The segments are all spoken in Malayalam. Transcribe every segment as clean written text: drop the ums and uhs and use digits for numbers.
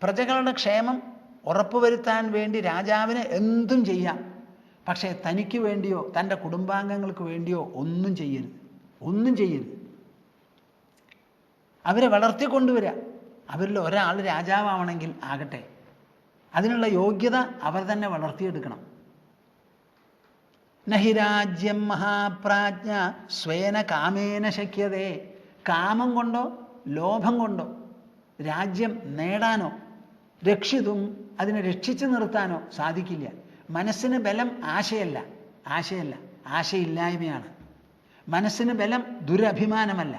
പ്രജകളുടെ ക്ഷേമം ഉറപ്പുവരുത്താൻ വേണ്ടി രാജാവിന് എന്തും ചെയ്യാം. പക്ഷേ തനിക്ക് വേണ്ടിയോ തൻ്റെ കുടുംബാംഗങ്ങൾക്ക് വേണ്ടിയോ ഒന്നും ചെയ്യരുത്, ഒന്നും ചെയ്യരുത്. അവരെ വളർത്തിക്കൊണ്ടുവരിക. അവരിൽ ഒരാൾ രാജാവാണെങ്കിൽ ആകട്ടെ, അതിനുള്ള യോഗ്യത അവർ തന്നെ വളർത്തിയെടുക്കണം. നഹി രാജ്യം മഹാപ്രാജ്ഞ സ്വേന കാമേന ശക്യതേ. കാമം കൊണ്ടോ ലോഭം കൊണ്ടോ രാജ്യം നേടാനോ രക്ഷിതും അതിനെ രക്ഷിച്ചു നിർത്താനോ സാധിക്കില്ല. മനസ്സിന് ബലം ആശയല്ല, ആശയില്ലായ്മയാണ്. മനസ്സിന് ബലം ദുരഭിമാനമല്ല.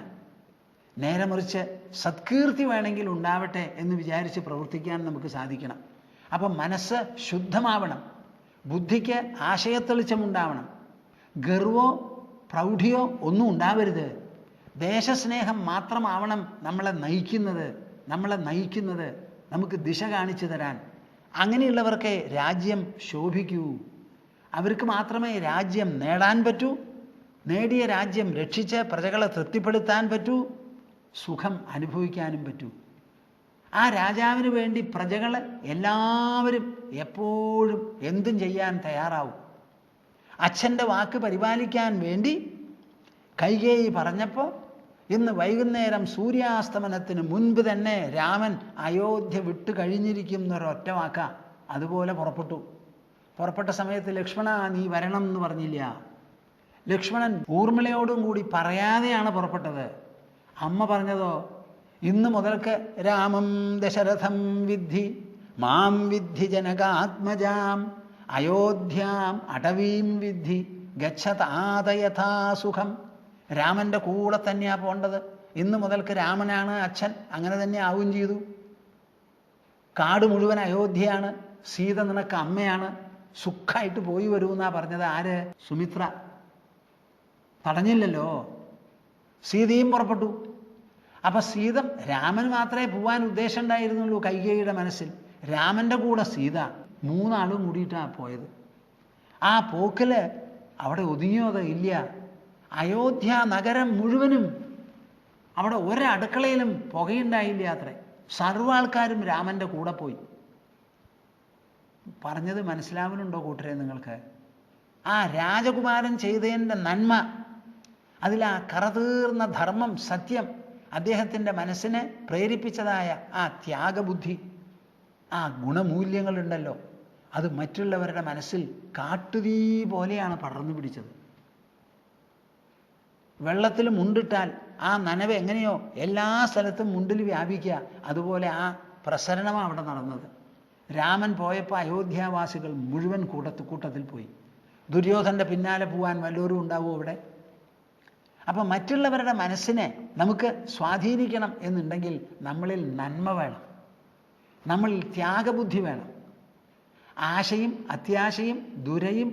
നേരെ മറിച്ച് സത്കീർത്തി വേണമെങ്കിൽ ഉണ്ടാവട്ടെ എന്ന് വിചാരിച്ച് പ്രവർത്തിക്കാൻ നമുക്ക് സാധിക്കണം. അപ്പം മനസ്സ് ശുദ്ധമാവണം, ബുദ്ധിക്ക് ആശയത്തെളിച്ചമുണ്ടാവണം, ഗർവോ പ്രൗഢിയോ ഒന്നും ഉണ്ടാവരുത്. ദേശസ്നേഹം മാത്രമാവണം നമ്മളെ നയിക്കുന്നത്, നമുക്ക് ദിശ കാണിച്ചു തരാൻ. അങ്ങനെയുള്ളവർക്ക് രാജ്യം ശോഭിക്കൂ. അവർക്ക് മാത്രമേ രാജ്യം നേടാൻ പറ്റൂ, നേടിയ രാജ്യം രക്ഷിച്ച് പ്രജകളെ തൃപ്തിപ്പെടുത്താൻ പറ്റൂ, സുഖം അനുഭവിക്കാനും പറ്റൂ. ആ രാജാവിന് വേണ്ടി പ്രജകൾ എല്ലാവരും എപ്പോഴും എന്തും ചെയ്യാൻ തയ്യാറാവും. അച്ഛൻ്റെ വാക്ക് പരിപാലിക്കാൻ വേണ്ടി കൈകേയി പറഞ്ഞപ്പോൾ ഇന്ന് വൈകുന്നേരം സൂര്യാസ്തമനത്തിന് മുൻപ് തന്നെ രാമൻ അയോധ്യ വിട്ടു കഴിഞ്ഞിരിക്കും എന്നൊരൊറ്റ വാക്ക. അതുപോലെ പുറപ്പെട്ട സമയത്ത് ലക്ഷ്മണ നീ വരണം എന്ന് പറഞ്ഞില്ല. ലക്ഷ്മണൻ ഊർമിളയോടും കൂടി പറയാതെയാണ് പുറപ്പെട്ടത്. അമ്മ പറഞ്ഞതോ ഇന്ന് മുതൽക്ക് രാമം ദശരഥം വിദ്ധി മാം വിദ്ധി ജനകാത്മജാം അയോധ്യാം അടവീം വിദ്ധി ഗച്ഛതാതയഥാ സുഖം. രാമൻ്റെ കൂടെ തന്നെയാണ് പോകേണ്ടത്. ഇന്ന് മുതൽക്ക് രാമനാണ് അച്ഛൻ, അങ്ങനെ തന്നെ ആവുകയും ചെയ്തു. കാട് മുഴുവൻ അയോധ്യയാണ്, സീത നിനക്ക് അമ്മയാണ്, സുഖമായിട്ട് പോയി വരൂന്നാ പറഞ്ഞത്. ആര്? സുമിത്ര. തടഞ്ഞില്ലല്ലോ. സീതയും പുറപ്പെട്ടു. അപ്പം സീത, രാമന് മാത്രമേ പോവാൻ ഉദ്ദേശം ഉണ്ടായിരുന്നുള്ളൂ കൈകേയിയുടെ മനസ്സിൽ. രാമൻ്റെ കൂടെ സീത, മൂന്നാളും കൂടിയിട്ടാണ് പോയത്. ആ പോക്കില് അവിടെ ഒതുങ്ങിയോത് ഇല്ല. അയോധ്യ നഗരം മുഴുവനും അവിടെ ഒരടുക്കളയിലും പുകയുണ്ടായില്ല അത്രേ. സർവ്വ ആൾക്കാരും രാമൻ്റെ കൂടെ പോയി. പറഞ്ഞത് മനസ്സിലാവുന്നുണ്ടോ കൂട്ടരെ നിങ്ങൾക്ക്? ആ രാജകുമാരൻ ചെയ്തതിൻ്റെ നന്മ, അതിലാ കറതീർന്ന ധർമ്മം, സത്യം, അദ്ദേഹത്തിൻ്റെ മനസ്സിനെ പ്രേരിപ്പിച്ചതായ ആ ത്യാഗബുദ്ധി, ആ ഗുണമൂല്യങ്ങളുണ്ടല്ലോ, അത് മറ്റുള്ളവരുടെ മനസ്സിൽ കാട്ടുതീ പോലെയാണ് പടർന്നു പിടിച്ചത്. വെള്ളത്തിൽ മുണ്ടിട്ടാൽ ആ നനവ് എങ്ങനെയോ എല്ലാ സ്ഥലത്തും മുണ്ടിൽ വ്യാപിക്കുക, അതുപോലെ ആ പ്രസരണമാണ് അവിടെ നടന്നത്. രാമൻ പോയപ്പോൾ അയോധ്യാവാസികൾ മുഴുവൻ കൂട്ടത്തിൽ പോയി. ദുര്യോധൻ്റെ പിന്നാലെ പോകാൻ വല്ലവരും ഉണ്ടാവും അവിടെ? അപ്പം മറ്റുള്ളവരുടെ മനസ്സിനെ നമുക്ക് സ്വാധീനിക്കണം എന്നുണ്ടെങ്കിൽ നമ്മളിൽ നന്മ വേണം, നമ്മളിൽ ത്യാഗബുദ്ധി വേണം. ആശയും അത്യാശയും ദുരയും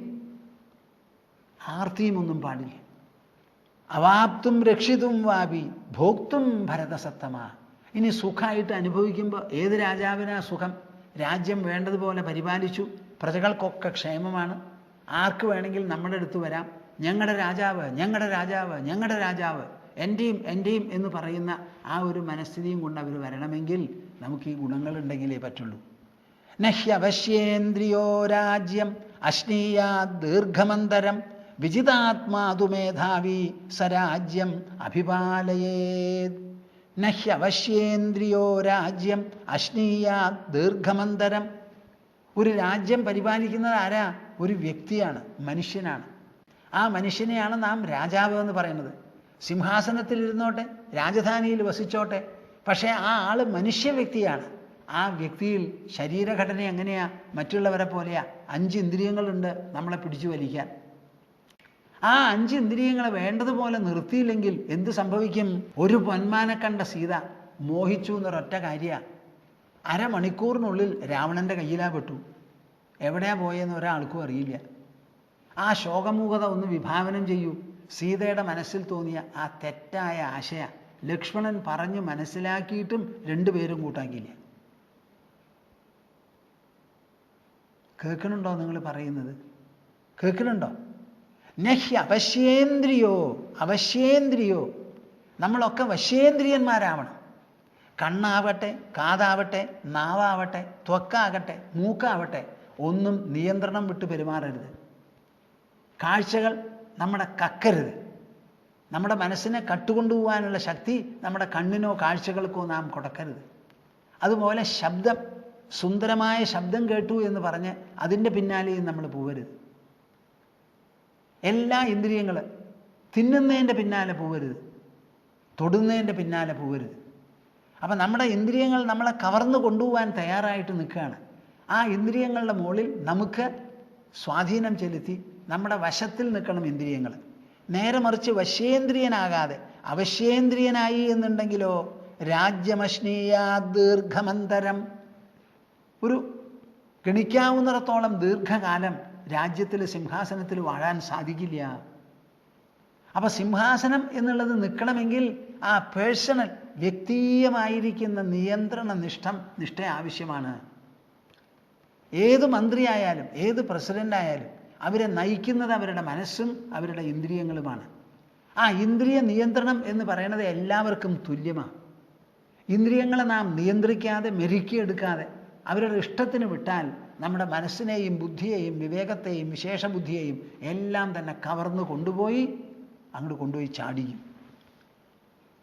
ആർത്തിയും ഒന്നും പാടില്ല. അവാപ്തും രക്ഷിതും വാപി ഭോക്തും ഭരതസത്തമാ. ഇനി സുഖമായിട്ട് അനുഭവിക്കുമ്പോൾ ഏത് രാജാവിനാ സുഖം? രാജ്യം വേണ്ടതുപോലെ പരിപാലിച്ചു, പ്രജകൾക്കൊക്കെ ക്ഷേമമാണ്. ആർക്ക് വേണമെങ്കിൽ നമ്മുടെ അടുത്ത് വരാം, ഞങ്ങളുടെ രാജാവ്, ഞങ്ങളുടെ രാജാവ്, ഞങ്ങളുടെ രാജാവ്, എൻ്റെയും എന്ന് പറയുന്ന ആ ഒരു മനസ്ഥിതിയും കൊണ്ട് അവർ വരണമെങ്കിൽ നമുക്ക് ഈ ഗുണങ്ങളുണ്ടെങ്കിലേ പറ്റുള്ളൂ. നഹ്യവശ്യേന്ദ്രിയോ രാജ്യം അശ്നീയാ ദീർഘമന്തരം വിജിതാത്മാതു മേധാവി സരാജ്യം അഭിപാലയേത്. നഹ്യവശ്യേന്ദ്രിയോ രാജ്യം അശ്നീയാ ദീർഘമന്തരം. ഒരു രാജ്യം പരിപാലിക്കുന്നത് ആരാ? ഒരു വ്യക്തിയാണ്, മനുഷ്യനാണ്. ആ മനുഷ്യനെയാണ് നാം രാജാവ് എന്ന് പറയുന്നത്. സിംഹാസനത്തിൽ ഇരുന്നോട്ടെ, രാജധാനിയിൽ വസിച്ചോട്ടെ, പക്ഷേ ആ ആൾ മനുഷ്യ വ്യക്തിയാണ്. ആ വ്യക്തിയിൽ ശരീരഘടന എങ്ങനെയാ? മറ്റുള്ളവരെ പോലെയാ. 5 ഇന്ദ്രിയങ്ങളുണ്ട് നമ്മളെ പിടിച്ചു വലിക്കാൻ. ആ 5 ഇന്ദ്രിയങ്ങളെ വേണ്ടതുപോലെ നിർത്തിയില്ലെങ്കിൽ എന്ത് സംഭവിക്കും? ഒരു പൊന്മാനെ കണ്ട സീത മോഹിച്ചു എന്നൊരൊറ്റ കാര്യമാണ്. അരമണിക്കൂറിനുള്ളിൽ രാവണൻ്റെ കയ്യിലാ പെട്ടു. എവിടെയാ പോയെന്ന് ഒരാൾക്കും അറിയില്ല. ആ ശോകമൂകത ഒന്ന് വിഭാവനം ചെയ്യൂ. സീതയുടെ മനസ്സിൽ തോന്നിയ ആ തെറ്റായ ആശയ ലക്ഷ്മണൻ പറഞ്ഞു മനസ്സിലാക്കിയിട്ടും രണ്ടുപേരും കൂട്ടാക്കിയില്ല. കേൾക്കണുണ്ടോ നിങ്ങൾ പറയുന്നത്? കേൾക്കണുണ്ടോ? നഹ്യ അവശ്യേന്ദ്രിയോ, അവശ്യേന്ദ്രിയോ. നമ്മളൊക്കെ വശ്യേന്ദ്രിയന്മാരാവണം. കണ്ണാവട്ടെ, കാതാവട്ടെ, നാവാവട്ടെ, ത്വക്കാകട്ടെ, മൂക്കാവട്ടെ, ഒന്നും നിയന്ത്രണം വിട്ട് പെരുമാറരുത്. കാഴ്ചകൾ നമ്മുടെ കക്കരുത്. നമ്മുടെ മനസ്സിനെ കട്ടുകൊണ്ടുപോകാനുള്ള ശക്തി നമ്മുടെ കണ്ണിനോ കാഴ്ചകൾക്കോ നാം കൊടുക്കരുത്. അതുപോലെ ശബ്ദം, സുന്ദരമായ ശബ്ദം കേട്ടു എന്ന് പറഞ്ഞ് അതിൻ്റെ പിന്നാലെയും നമ്മൾ പോകരുത്. എല്ലാ ഇന്ദ്രിയങ്ങൾ തിന്നുന്നതിൻ്റെ പിന്നാലെ പോകരുത്, തൊടുന്നതിൻ്റെ പിന്നാലെ പോകരുത്. അപ്പം നമ്മുടെ ഇന്ദ്രിയങ്ങൾ നമ്മളെ കവർന്നു കൊണ്ടുപോകാൻ തയ്യാറായിട്ട് നിൽക്കുകയാണ്. ആ ഇന്ദ്രിയങ്ങളുടെ മുകളിൽ നമുക്ക് സ്വാധീനം ചെലുത്തി നമ്മുടെ വശത്തിൽ നിൽക്കണം ഇന്ദ്രിയങ്ങൾ. നേരെ മറിച്ച് വശ്യേന്ദ്രിയനാകാതെ അവശ്യേന്ദ്രിയനായി എന്നുണ്ടെങ്കിലോ രാജ്യമശ്നീയാ ദീർഘമന്തരം, ഒരു ഗണിക്കാവുന്നിടത്തോളം ദീർഘകാലം രാജ്യത്തിൽ സിംഹാസനത്തിൽ വാഴാൻ സാധിക്കില്ല. അപ്പം സിംഹാസനം എന്നുള്ളത് നിൽക്കണമെങ്കിൽ ആ പേഴ്സണൽ വ്യക്തീയമായിരിക്കുന്ന നിയന്ത്രണ നിഷ്ഠ ആവശ്യമാണ്. ഏത് മന്ത്രിയായാലും ഏത് പ്രസിഡന്റ് ആയാലും അവരെ നയിക്കുന്നത് അവരുടെ മനസ്സും അവരുടെ ഇന്ദ്രിയങ്ങളുമാണ്. ആ ഇന്ദ്രിയ നിയന്ത്രണം എന്ന് പറയുന്നത് എല്ലാവർക്കും തുല്യമാണ്. ഇന്ദ്രിയങ്ങളെ നാം നിയന്ത്രിക്കാതെ മെരുക്കിയെടുക്കാതെ അവരുടെ ഇഷ്ടത്തിന് വിട്ടാൽ നമ്മുടെ മനസ്സിനെയും ബുദ്ധിയെയും വിവേകത്തെയും വിശേഷബുദ്ധിയെയും എല്ലാം തന്നെ കവർന്നു അങ്ങോട്ട് കൊണ്ടുപോയി ചാടിയും.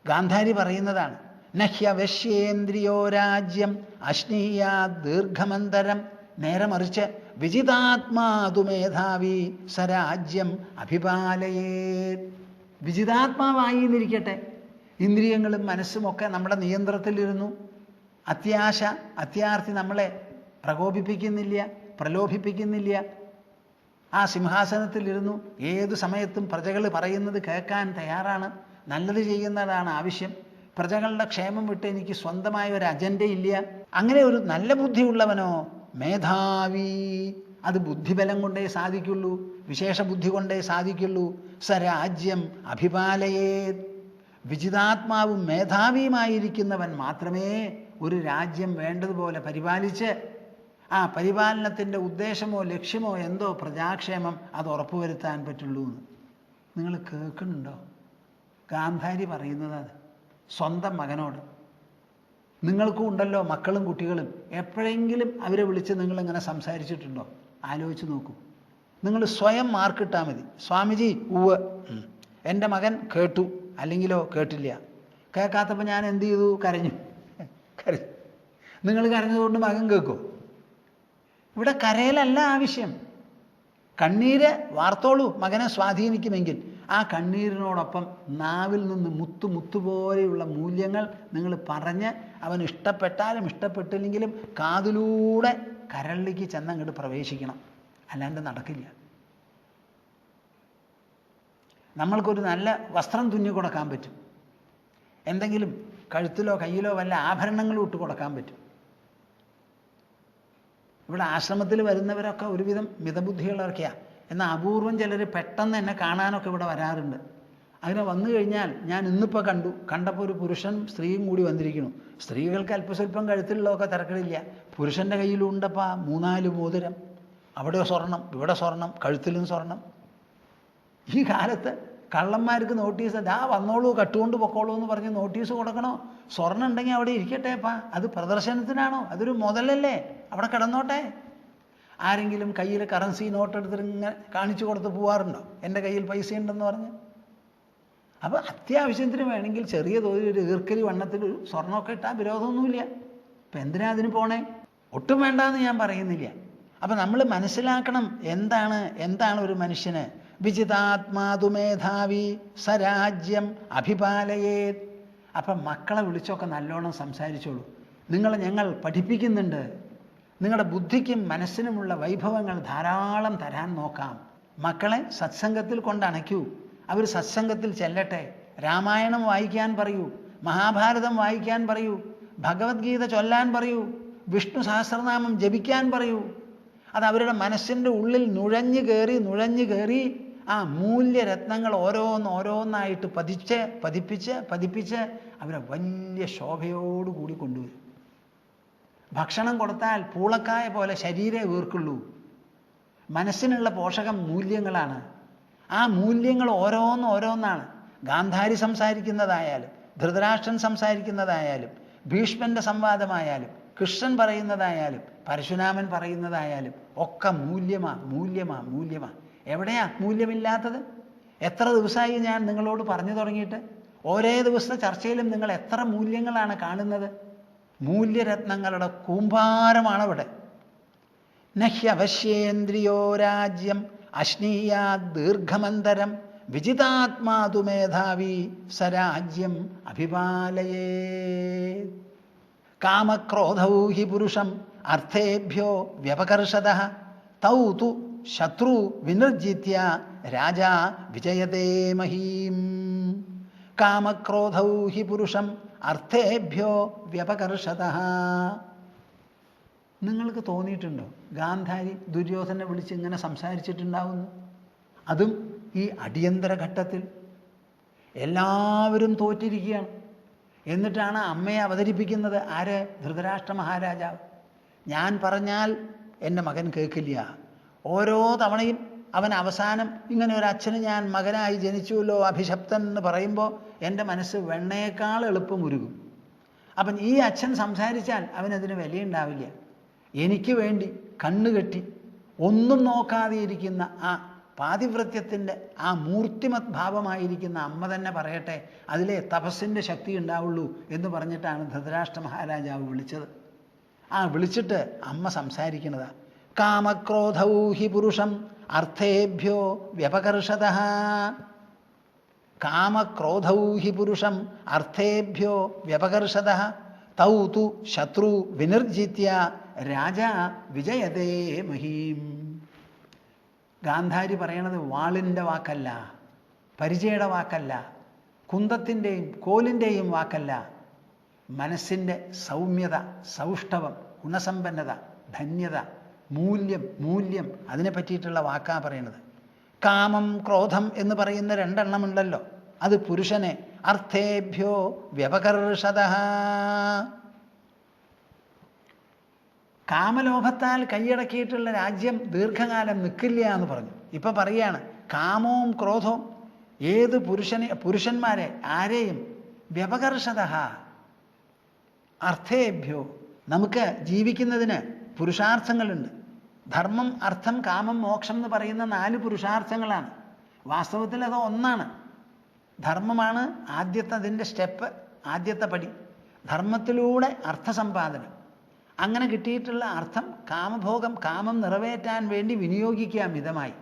ഗാന്ധാരി പറയുന്നതാണ്, നഹ്യവശ്യേന്ദ്രിയോ രാജ്യം അശ്നീയാ ദീർഘമന്തരം. നേരെ മറിച്ച് വിജിതാത്മാതു മേധാവി സരാജ്യം അഭിപാലയേ. വിജിതാത്മാവായി എന്നിരിക്കട്ടെ, ഇന്ദ്രിയങ്ങളും മനസ്സുമൊക്കെ നമ്മുടെ നിയന്ത്രണത്തിലിരുന്നു. അത്യാർത്ഥി നമ്മളെ പ്രകോപിപ്പിക്കുന്നില്ല, പ്രലോഭിപ്പിക്കുന്നില്ല. ആ സിംഹാസനത്തിലിരുന്നു ഏതു സമയത്തും പ്രജകൾ പറയുന്നത് കേൾക്കാൻ തയ്യാറാണ്. നല്ലത് ചെയ്യുന്നതാണ് ആവശ്യം. പ്രജകളുടെ ക്ഷേമം വിട്ട് എനിക്ക് സ്വന്തമായ ഒരു അജണ്ടയില്ല. അങ്ങനെ ഒരു നല്ല ബുദ്ധിയുള്ളവനോ മേധാവി. അത് ബുദ്ധിബലം കൊണ്ടേ സാധിക്കുള്ളൂ, വിശേഷ ബുദ്ധി കൊണ്ടേ സാധിക്കുള്ളൂ. സരാജ്യം അഭിപാലയേ. വിജിതാത്മാവും മേധാവിയുമായിരിക്കുന്നവൻ മാത്രമേ ഒരു രാജ്യം വേണ്ടതുപോലെ പരിപാലിച്ച് ആ പരിപാലനത്തിൻ്റെ ഉദ്ദേശമോ ലക്ഷ്യമോ എന്തോ പ്രജാക്ഷേമം അത് ഉറപ്പുവരുത്താൻ പറ്റുള്ളൂ എന്ന്. നിങ്ങൾ കേൾക്കുന്നുണ്ടോ? ഗാന്ധാരി പറയുന്നത് അത് സ്വന്തം മകനോട്. നിങ്ങൾക്കും ഉണ്ടല്ലോ മക്കളും കുട്ടികളും. എപ്പോഴെങ്കിലും അവരെ വിളിച്ച് നിങ്ങളിങ്ങനെ സംസാരിച്ചിട്ടുണ്ടോ? ആലോചിച്ച് നോക്കൂ. നിങ്ങൾ സ്വയം മാർക്കിട്ടാൽ മതി. സ്വാമിജി ഉവ്വ്, എൻ്റെ മകൻ കേട്ടു, അല്ലെങ്കിലോ കേട്ടില്ല. കേൾക്കാത്തപ്പോൾ ഞാൻ എന്ത് ചെയ്തു? കരഞ്ഞു. നിങ്ങൾ കരഞ്ഞതുകൊണ്ട് മകൻ കേൾക്കും? ഇവിടെ കരയിലല്ല ആവശ്യം. കണ്ണീര് വാർത്തോളൂ, മകനെ സ്വാധീനിക്കുമെങ്കിൽ ആ കണ്ണീരിനോടൊപ്പം നാവിൽ നിന്ന് മുത്തുപോലെയുള്ള മൂല്യങ്ങൾ നിങ്ങൾ പറഞ്ഞ് അവൻ ഇഷ്ടപ്പെട്ടാലും ഇഷ്ടപ്പെട്ടില്ലെങ്കിലും കാതിലൂടെ കരളിലേക്ക് ചെന്നങ്ങോട്ട് പ്രവേശിക്കണം. അല്ലാണ്ട് നടക്കില്ല. നമ്മൾക്കൊരു നല്ല വസ്ത്രം തുന്നി കൊടുക്കാൻ പറ്റും, എന്തെങ്കിലും കഴുത്തിലോ കയ്യിലോ വല്ല ആഭരണങ്ങളും ഇട്ട് കൊടുക്കാൻ പറ്റും. ഇവിടെ ആശ്രമത്തിൽ വരുന്നവരൊക്കെ ഒരുവിധം മിതബുദ്ധികളൊക്കെയാണ്. എന്നാൽ അപൂർവം ചിലർ പെട്ടെന്ന് എന്നെ കാണാനൊക്കെ ഇവിടെ വരാറുണ്ട്. അങ്ങനെ വന്നു കഴിഞ്ഞാൽ ഞാൻ ഇന്നിപ്പോൾ കണ്ടപ്പോൾ ഒരു പുരുഷൻ സ്ത്രീയും കൂടി വന്നിരിക്കുന്നു. സ്ത്രീകൾക്ക് അല്പസ്വല്പം കഴുത്തിലുള്ളതൊക്കെ തിരക്കിടില്ല. പുരുഷൻ്റെ കയ്യിലുണ്ടപ്പോൾ 3-4 മോതിരം, അവിടെ സ്വർണം, ഇവിടെ സ്വർണം, കഴുത്തിലും സ്വർണം. ഈ കാലത്ത് കള്ളന്മാർക്ക് നോട്ടീസ്, ദാ വന്നോളൂ കട്ടുകൊണ്ട് പൊക്കോളൂ എന്ന് പറഞ്ഞ് നോട്ടീസ് കൊടുക്കണോ? സ്വർണ്ണം ഉണ്ടെങ്കിൽ അവിടെ ഇരിക്കട്ടെപ്പാ, അത് പ്രദർശനത്തിനാണോ? അതൊരു മുതലല്ലേ, അവിടെ കിടന്നോട്ടെ. ആരെങ്കിലും കയ്യിൽ കറൻസി നോട്ട് എടുത്തിട്ട് ഇങ്ങനെ കാണിച്ചു കൊടുത്ത് പോവാറുണ്ടോ? എൻ്റെ കയ്യിൽ പൈസ ഉണ്ടെന്ന് പറഞ്ഞ്. അപ്പോൾ അത്യാവശ്യത്തിന് വേണമെങ്കിൽ ചെറിയ തോതിൽ ഒരു ഈർക്കലി വണ്ണത്തിൽ ഒരു സ്വർണ്ണമൊക്കെ ഇട്ടാൽ വിരോധമൊന്നുമില്ല. ഇപ്പം എന്തിനാ അതിന് പോണേ? ഒട്ടും വേണ്ടാന്ന് ഞാൻ പറയുന്നില്ല. അപ്പം നമ്മൾ മനസ്സിലാക്കണം എന്താണ് ഒരു മനുഷ്യന്. വിജിതാത്മാതു മേധാവി സരാജ്യം അഭിപാലയേ. അപ്പം മക്കളെ വിളിച്ചൊക്കെ നല്ലോണം സംസാരിച്ചോളൂ. ഞങ്ങൾ പഠിപ്പിക്കുന്നുണ്ട്, നിങ്ങളുടെ ബുദ്ധിക്കും മനസ്സിനുമുള്ള വൈഭവങ്ങൾ ധാരാളം തരാൻ നോക്കാം. മക്കളെ സത്സംഗത്തിൽ കൊണ്ടണയ്ക്കൂ. അവർ സത്സംഗത്തിൽ ചെല്ലട്ടെ. രാമായണം വായിക്കാൻ പറയൂ, മഹാഭാരതം വായിക്കാൻ പറയൂ, ഭഗവത്ഗീത ചൊല്ലാൻ പറയൂ, വിഷ്ണു സഹസ്രനാമം ജപിക്കാൻ പറയൂ. അത് അവരുടെ മനസ്സിൻ്റെ ഉള്ളിൽ നുഴഞ്ഞു കയറി ആ മൂല്യരത്നങ്ങൾ ഓരോന്നായിട്ട് പതിപ്പിച്ച് അവരെ വലിയ ശോഭയോടുകൂടി കൊണ്ടുവരും. ഭക്ഷണം കൊടുത്താൽ പൂളക്കായ പോലെ ശരീരമേ വീർക്കുള്ളൂ. മനസ്സിനുള്ള പോഷകം മൂല്യങ്ങളാണ്. ആ മൂല്യങ്ങൾ ഓരോന്നാണ്. ഗാന്ധാരി സംസാരിക്കുന്നതായാലും ധൃതരാഷ്ട്രൻ സംസാരിക്കുന്നതായാലും ഭീഷ്മന്റെ സംവാദമായാലും കൃഷ്ണൻ പറയുന്നതായാലും പരശുരാമൻ പറയുന്നതായാലും ഒക്കെ മൂല്യമാ. എവിടെയാ മൂല്യമില്ലാത്തത്? എത്ര ദിവസമായി ഞാൻ നിങ്ങളോട് പറഞ്ഞു തുടങ്ങിയിട്ട്? ഓരോ ദിവസത്തെ ചർച്ചയിലും നിങ്ങൾ എത്ര മൂല്യങ്ങളാണ് കാണുന്നത്? മൂല്യരത്നങ്ങളുടെ കൂമ്പാരമാണ് ഇവിടെ. നഹ്യവശ്യേന്ദ്രിയോ രാജ്യം അശ്നീയാ ദീർഘമന്തരം വിജിതാത്മാതു മേധാവി സരാജ്യം അഭിപാലയേ. കാമക്രോധൗ ഹി പുരുഷം അർത്ഥേഭ്യോ വ്യപകർഷതഃ തൗ തു ശത്രു വിനിർജിത്യ രാജാ വിജയതേ മഹീം. കാമക്രോധൗ ഹി പുരുഷം അർത്ഥേഭ്യോ വ്യപകർഷതഃ. നിങ്ങൾക്ക് തോന്നിയിട്ടുണ്ടോ ഗാന്ധാരി ദുര്യോധനെ വിളിച്ച് ഇങ്ങനെ സംസാരിച്ചിട്ടുണ്ടാവുന്നു? അതും ഈ അടിയന്തര ഘട്ടത്തിൽ എല്ലാവരും തോറ്റിരിക്കുകയാണ്. എന്നിട്ടാണ് അമ്മയെ അവതരിപ്പിക്കുന്നത്. ആര്? ധൃതരാഷ്ട്ര മഹാരാജാവ്. ഞാൻ പറഞ്ഞാൽ എൻ്റെ മകൻ കേൾക്കില്ല. ഓരോ തവണയും അവൻ അവസാനം ഇങ്ങനെ ഒരു അച്ഛന് ഞാൻ മകനായി ജനിച്ചുവല്ലോ അഭിശപ്തൻ എന്ന് പറയുമ്പോൾ എൻ്റെ മനസ്സ് വെണ്ണയേക്കാൾ എളുപ്പം ഉരുകും. അപ്പം ഈ അച്ഛൻ സംസാരിച്ചാൽ അവനതിന് വിലയുണ്ടാവില്ല. എനിക്ക് വേണ്ടി കണ്ണുകെട്ടി ഒന്നും നോക്കാതെ ഇരിക്കുന്ന ആ പാതിവ്രത്യത്തിൻ്റെ ആ മൂർത്തിമത് ഭാവമായിരിക്കുന്ന അമ്മ തന്നെ പറയട്ടെ, അതിലെ തപസ്സിൻ്റെ ശക്തി ഉണ്ടാവുള്ളൂ എന്ന് പറഞ്ഞിട്ടാണ് ധൃതരാഷ്ട്ര മഹാരാജാവ് വിളിച്ചത്. ആ വിളിച്ചിട്ട് അമ്മ സംസാരിക്കുന്നതാ. കാമക്രോധൗ ഹി പുരുഷം അർത്ഥേഭ്യോ വ്യപകർഷതഃ. കാമക്രോധൗ ഹി പുരുഷം അർത്ഥേഭ്യോ വ്യപകർഷതഃ തൗ തു ശത്രു വിനിർജിത്യ രാജാ വിജയതേ മഹീം. ഗാന്ധാരി പറയണത് വാളിൻ്റെ വാക്കല്ല, പരിചയയുടെ വാക്കല്ല, കുന്തത്തിൻ്റെയും കോലിൻ്റെയും വാക്കല്ല. മനസ്സിൻ്റെ സൗമ്യത, സൗഷ്ഠവം, ഗുണസമ്പന്നത, ധന്യത, മൂല്യം അതിനെ പറ്റിയിട്ടുള്ള വാക്കാ പറയണത്. കാമം ക്രോധം എന്ന് പറയുന്ന രണ്ടെണ്ണമുണ്ടല്ലോ, അത് പുരുഷനെ അർത്ഥേഭ്യോ വ്യപകർഷതഃ. കാമലോഭത്താൽ കൈയടക്കിയിട്ടുള്ള രാജ്യം ദീർഘകാലം നിൽക്കില്ല എന്ന് പറഞ്ഞു. ഇപ്പൊ പറയാണ് കാമവും ക്രോധവും ഏത് പുരുഷന്മാരെ ആരെയും വ്യപകർഷതഃ അർത്ഥേഭ്യോ. നമുക്ക് ജീവിക്കുന്നതിന് പുരുഷാർത്ഥങ്ങളുണ്ട്. ധർമ്മം, അർത്ഥം, കാമം, മോക്ഷം എന്ന് പറയുന്ന 4 പുരുഷാർത്ഥങ്ങളാണ്. വാസ്തവത്തിൽ അത് ഒന്നാണ്. ധർമ്മമാണ് അതിൻ്റെ സ്റ്റെപ്പ്, ആദ്യത്തെ പടി. ധർമ്മത്തിലൂടെ അർത്ഥസമ്പാദനം. അങ്ങനെ കിട്ടിയിട്ടുള്ള അർത്ഥം കാമഭോഗം, കാമം നിറവേറ്റാൻ വേണ്ടി വിനിയോഗിക്കുക മിതമായി.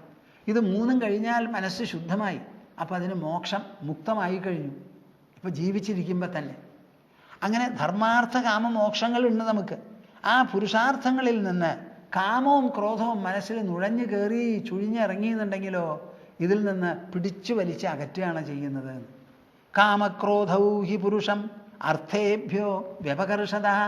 ഇത് 3 കഴിഞ്ഞാൽ മനസ്സ് ശുദ്ധമായി. അപ്പം അതിന് മോക്ഷം, മുക്തമായി കഴിഞ്ഞു. ഇപ്പം ജീവിച്ചിരിക്കുമ്പോൾ തന്നെ അങ്ങനെ ധർമാർത്ഥ കാമ മോക്ഷങ്ങളുണ്ട് നമുക്ക്. ആ പുരുഷാർത്ഥങ്ങളിൽ നിന്ന് കാമവും ക്രോധവും മനസ്സിൽ നുഴഞ്ഞു കയറി ചുഴിഞ്ഞിറങ്ങിയെന്നുണ്ടെങ്കിലോ ഇതിൽ നിന്ന് പിടിച്ചു വലിച്ച് അകറ്റുകയാണ് ചെയ്യുന്നത്. കാമക്രോധൗ ഹി പുരുഷം അർത്ഥേഭ്യോ വ്യപകർഷതഃ.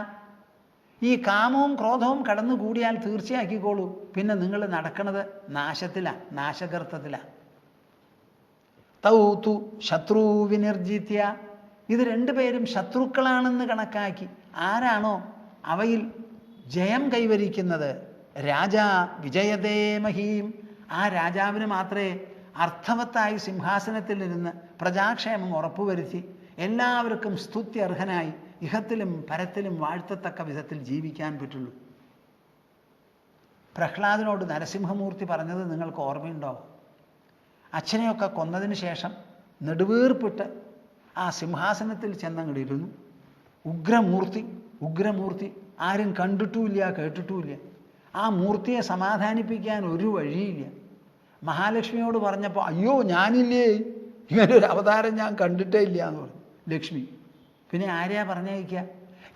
ഈ കാമവും ക്രോധവും കടന്നുകൂടിയാൽ തീർച്ചയാക്കിക്കോളൂ, പിന്നെ നിങ്ങൾ നടക്കുന്നത് നാശത്തിലാണ്, നാശഗർത്തത്തിലാണ്. തൗ തു ശത്രു വിനിർജിത്യ. ഇത് 2 പേരും ശത്രുക്കളാണെന്ന് കണക്കാക്കി ആരാണോ അവയിൽ ജയം കൈവരിക്കുന്നത് രാജാ വിജയതേ മഹീം. ആ രാജാവിന് മാത്രമേ അർത്ഥവത്തായി സിംഹാസനത്തിലിരുന്ന് പ്രജാക്ഷേമം ഉറപ്പുവരുത്തി എല്ലാവർക്കും സ്തുത്യർഹനായി ഇഹത്തിലും പരത്തിലും വാഴ്ത്തത്തക്ക വിധത്തിൽ ജീവിക്കാൻ പറ്റുള്ളൂ. പ്രഹ്ലാദനോട് നരസിംഹമൂർത്തി പറഞ്ഞത് നിങ്ങൾക്ക് ഓർമ്മയുണ്ടോ? അച്ഛനെയൊക്കെ കൊന്നതിന് ശേഷം നെടുവീർപ്പിട്ട് ആ സിംഹാസനത്തിൽ ചെന്നങ്ങിടിരുന്നു. ഉഗ്രമൂർത്തി ആരും കണ്ടിട്ടുമില്ല, കേട്ടിട്ടുമില്ല. ആ മൂർത്തിയെ സമാധാനിപ്പിക്കാൻ ഒരു വഴിയില്ല. മഹാലക്ഷ്മിയോട് പറഞ്ഞപ്പോൾ അയ്യോ ഞാനില്ലേ, ഇങ്ങനൊരു അവതാരം ഞാൻ കണ്ടിട്ടേ ഇല്ല എന്ന് പറഞ്ഞു ലക്ഷ്മി. പിന്നെ ആരെയാ പറഞ്ഞയക്കുക?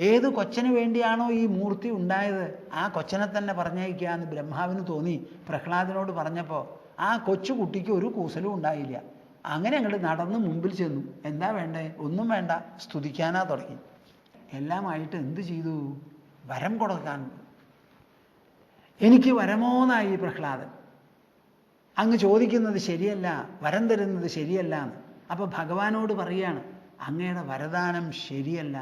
ഏത് കൊച്ചന് വേണ്ടിയാണോ ഈ മൂർത്തി ഉണ്ടായത് ആ കൊച്ചനെ തന്നെ പറഞ്ഞയക്കുക എന്ന് ബ്രഹ്മാവിന് തോന്നി. പ്രഹ്ലാദനോട് പറഞ്ഞപ്പോൾ ആ കൊച്ചുകുട്ടിക്ക് ഒരു കൂസലും ഉണ്ടായില്ല. അങ്ങനെ അങ്ങോട്ട് നടന്ന് മുമ്പിൽ ചെന്നു. എന്താ വേണ്ടേ? ഒന്നും വേണ്ട, സ്തുതിക്കാനാ തുടങ്ങി. എല്ലാമായിട്ട് എന്ത് ചെയ്തു? വരം കൊടുക്കാൻ. എനിക്ക് വരമോന്നായി പ്രഹ്ലാദൻ. അങ്ങ് ചോദിക്കുന്നത് ശരിയല്ല, വരം തരുന്നത് ശരിയല്ല എന്ന്. അപ്പോൾ ഭഗവാനോട് പറയാണ് അങ്ങയുടെ വരദാനം ശരിയല്ല.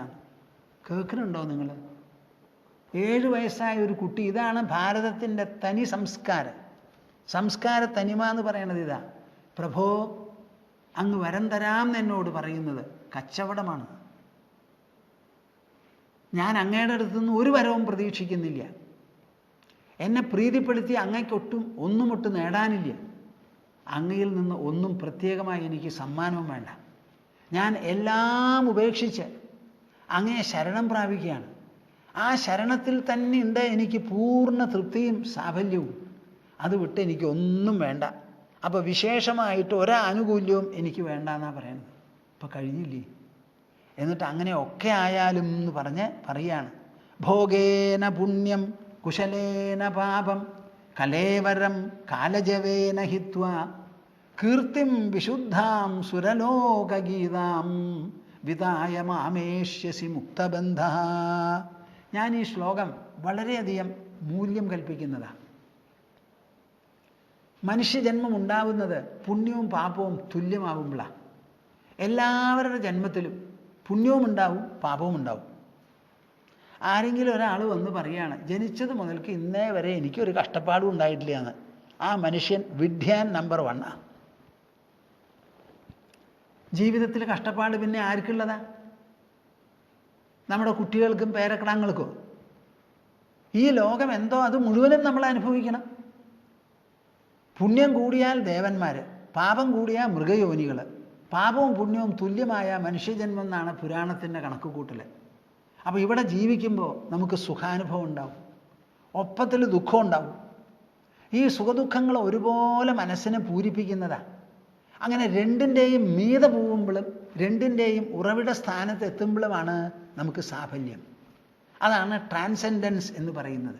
കേൾക്കുന്നുണ്ടോ നിങ്ങൾ? 7 വയസ്സായ ഒരു കുട്ടി. ഇതാണ് ഭാരതത്തിൻ്റെ തനി സംസ്കാര തനിമ എന്ന് പറയണത് ഇതാ. പ്രഭോ അങ്ങ് വരം തരാം എന്നോട് പറയുന്നത് കച്ചവടമാണ്. ഞാൻ അങ്ങയുടെ അടുത്തുനിന്ന് ഒരു വരവും പ്രതീക്ഷിക്കുന്നില്ല. എന്നെ പ്രീതിപ്പെടുത്തി അങ്ങയ്ക്കൊട്ടും ഒന്നുമൊട്ട് നേടാനില്ല. അങ്ങയിൽ നിന്ന് ഒന്നും പ്രത്യേകമായി എനിക്ക് സമ്മാനവും വേണ്ട. ഞാൻ എല്ലാം ഉപേക്ഷിച്ച് അങ്ങയെ ശരണം പ്രാപിക്കുകയാണ്. ആ ശരണത്തിൽ തന്നെ ഉണ്ട് എനിക്ക് പൂർണ്ണ തൃപ്തിയും സാഫല്യവും. അത് വിട്ട് എനിക്ക് ഒന്നും വേണ്ട. അപ്പോൾ വിശേഷമായിട്ട് ഒരാനുകൂല്യവും എനിക്ക് വേണ്ട എന്നാണ് പറയുന്നത്. ഇപ്പം കഴിഞ്ഞില്ലേ? എന്നിട്ട് അങ്ങനെ ഒക്കെ ആയാലും എന്ന് പറയാണ് ഭോഗേന പുണ്യം കുശലേന പാപം കലേവരം കാലജവേന ഹിത്വാ കീർത്തിം വിശുദ്ധാം സുരലോകഗീതാം വിതായ മാമേഷ്യസി മുക്തബന്ധ. ഞാൻ ഈ ശ്ലോകം വളരെയധികം മൂല്യം കൽപ്പിക്കുന്നതാണ്. മനുഷ്യജന്മം ഉണ്ടാവുന്നത് പുണ്യവും പാപവും തുല്യമാവുമ്പോഴാണ്. എല്ലാവരുടെ ജന്മത്തിലും പുണ്യവും ഉണ്ടാവും പാപവും ഉണ്ടാവും. ആരെങ്കിലും ഒരാൾ വന്ന് പറയുകയാണ് ജനിച്ചത് മുതൽക്ക് ഇന്നേ വരെ എനിക്കൊരു കഷ്ടപ്പാടും ഉണ്ടായിട്ടില്ല എന്ന്, ആ മനുഷ്യൻ വിഡ്ഢിയാൻ നമ്പർ 1. ജീവിതത്തിൽ കഷ്ടപ്പാട് പിന്നെ ആർക്കുള്ളതാ? നമ്മുടെ കുട്ടികൾക്കും പേരക്കിടാങ്ങൾക്കും. ഈ ലോകം എന്തോ അത് മുഴുവനും നമ്മൾ അനുഭവിക്കണം. പുണ്യം കൂടിയാൽ ദേവന്മാർ, പാപം കൂടിയാൽ മൃഗയോനികൾ. പാപവും പുണ്യവും തുല്യമായ മനുഷ്യജന്മം എന്നാണ് പുരാണത്തിൻ്റെ കണക്ക് കൂട്ടൽ. അപ്പോൾ ഇവിടെ ജീവിക്കുമ്പോൾ നമുക്ക് സുഖാനുഭവം ഉണ്ടാവും, ഒപ്പത്തിൽ ദുഃഖം ഉണ്ടാവും. ഈ സുഖദുഃഖങ്ങൾ ഒരുപോലെ മനസ്സിനെ പൂരിപ്പിക്കുന്നതാണ്. അങ്ങനെ രണ്ടിൻ്റെയും മീത പോവുമ്പോഴും രണ്ടിൻ്റെയും ഉറവിട സ്ഥാനത്ത് എത്തുമ്പോഴുമാണ് നമുക്ക് സാഫല്യം. അതാണ് ട്രാൻസെൻഡൻസ് എന്ന് പറയുന്നത്.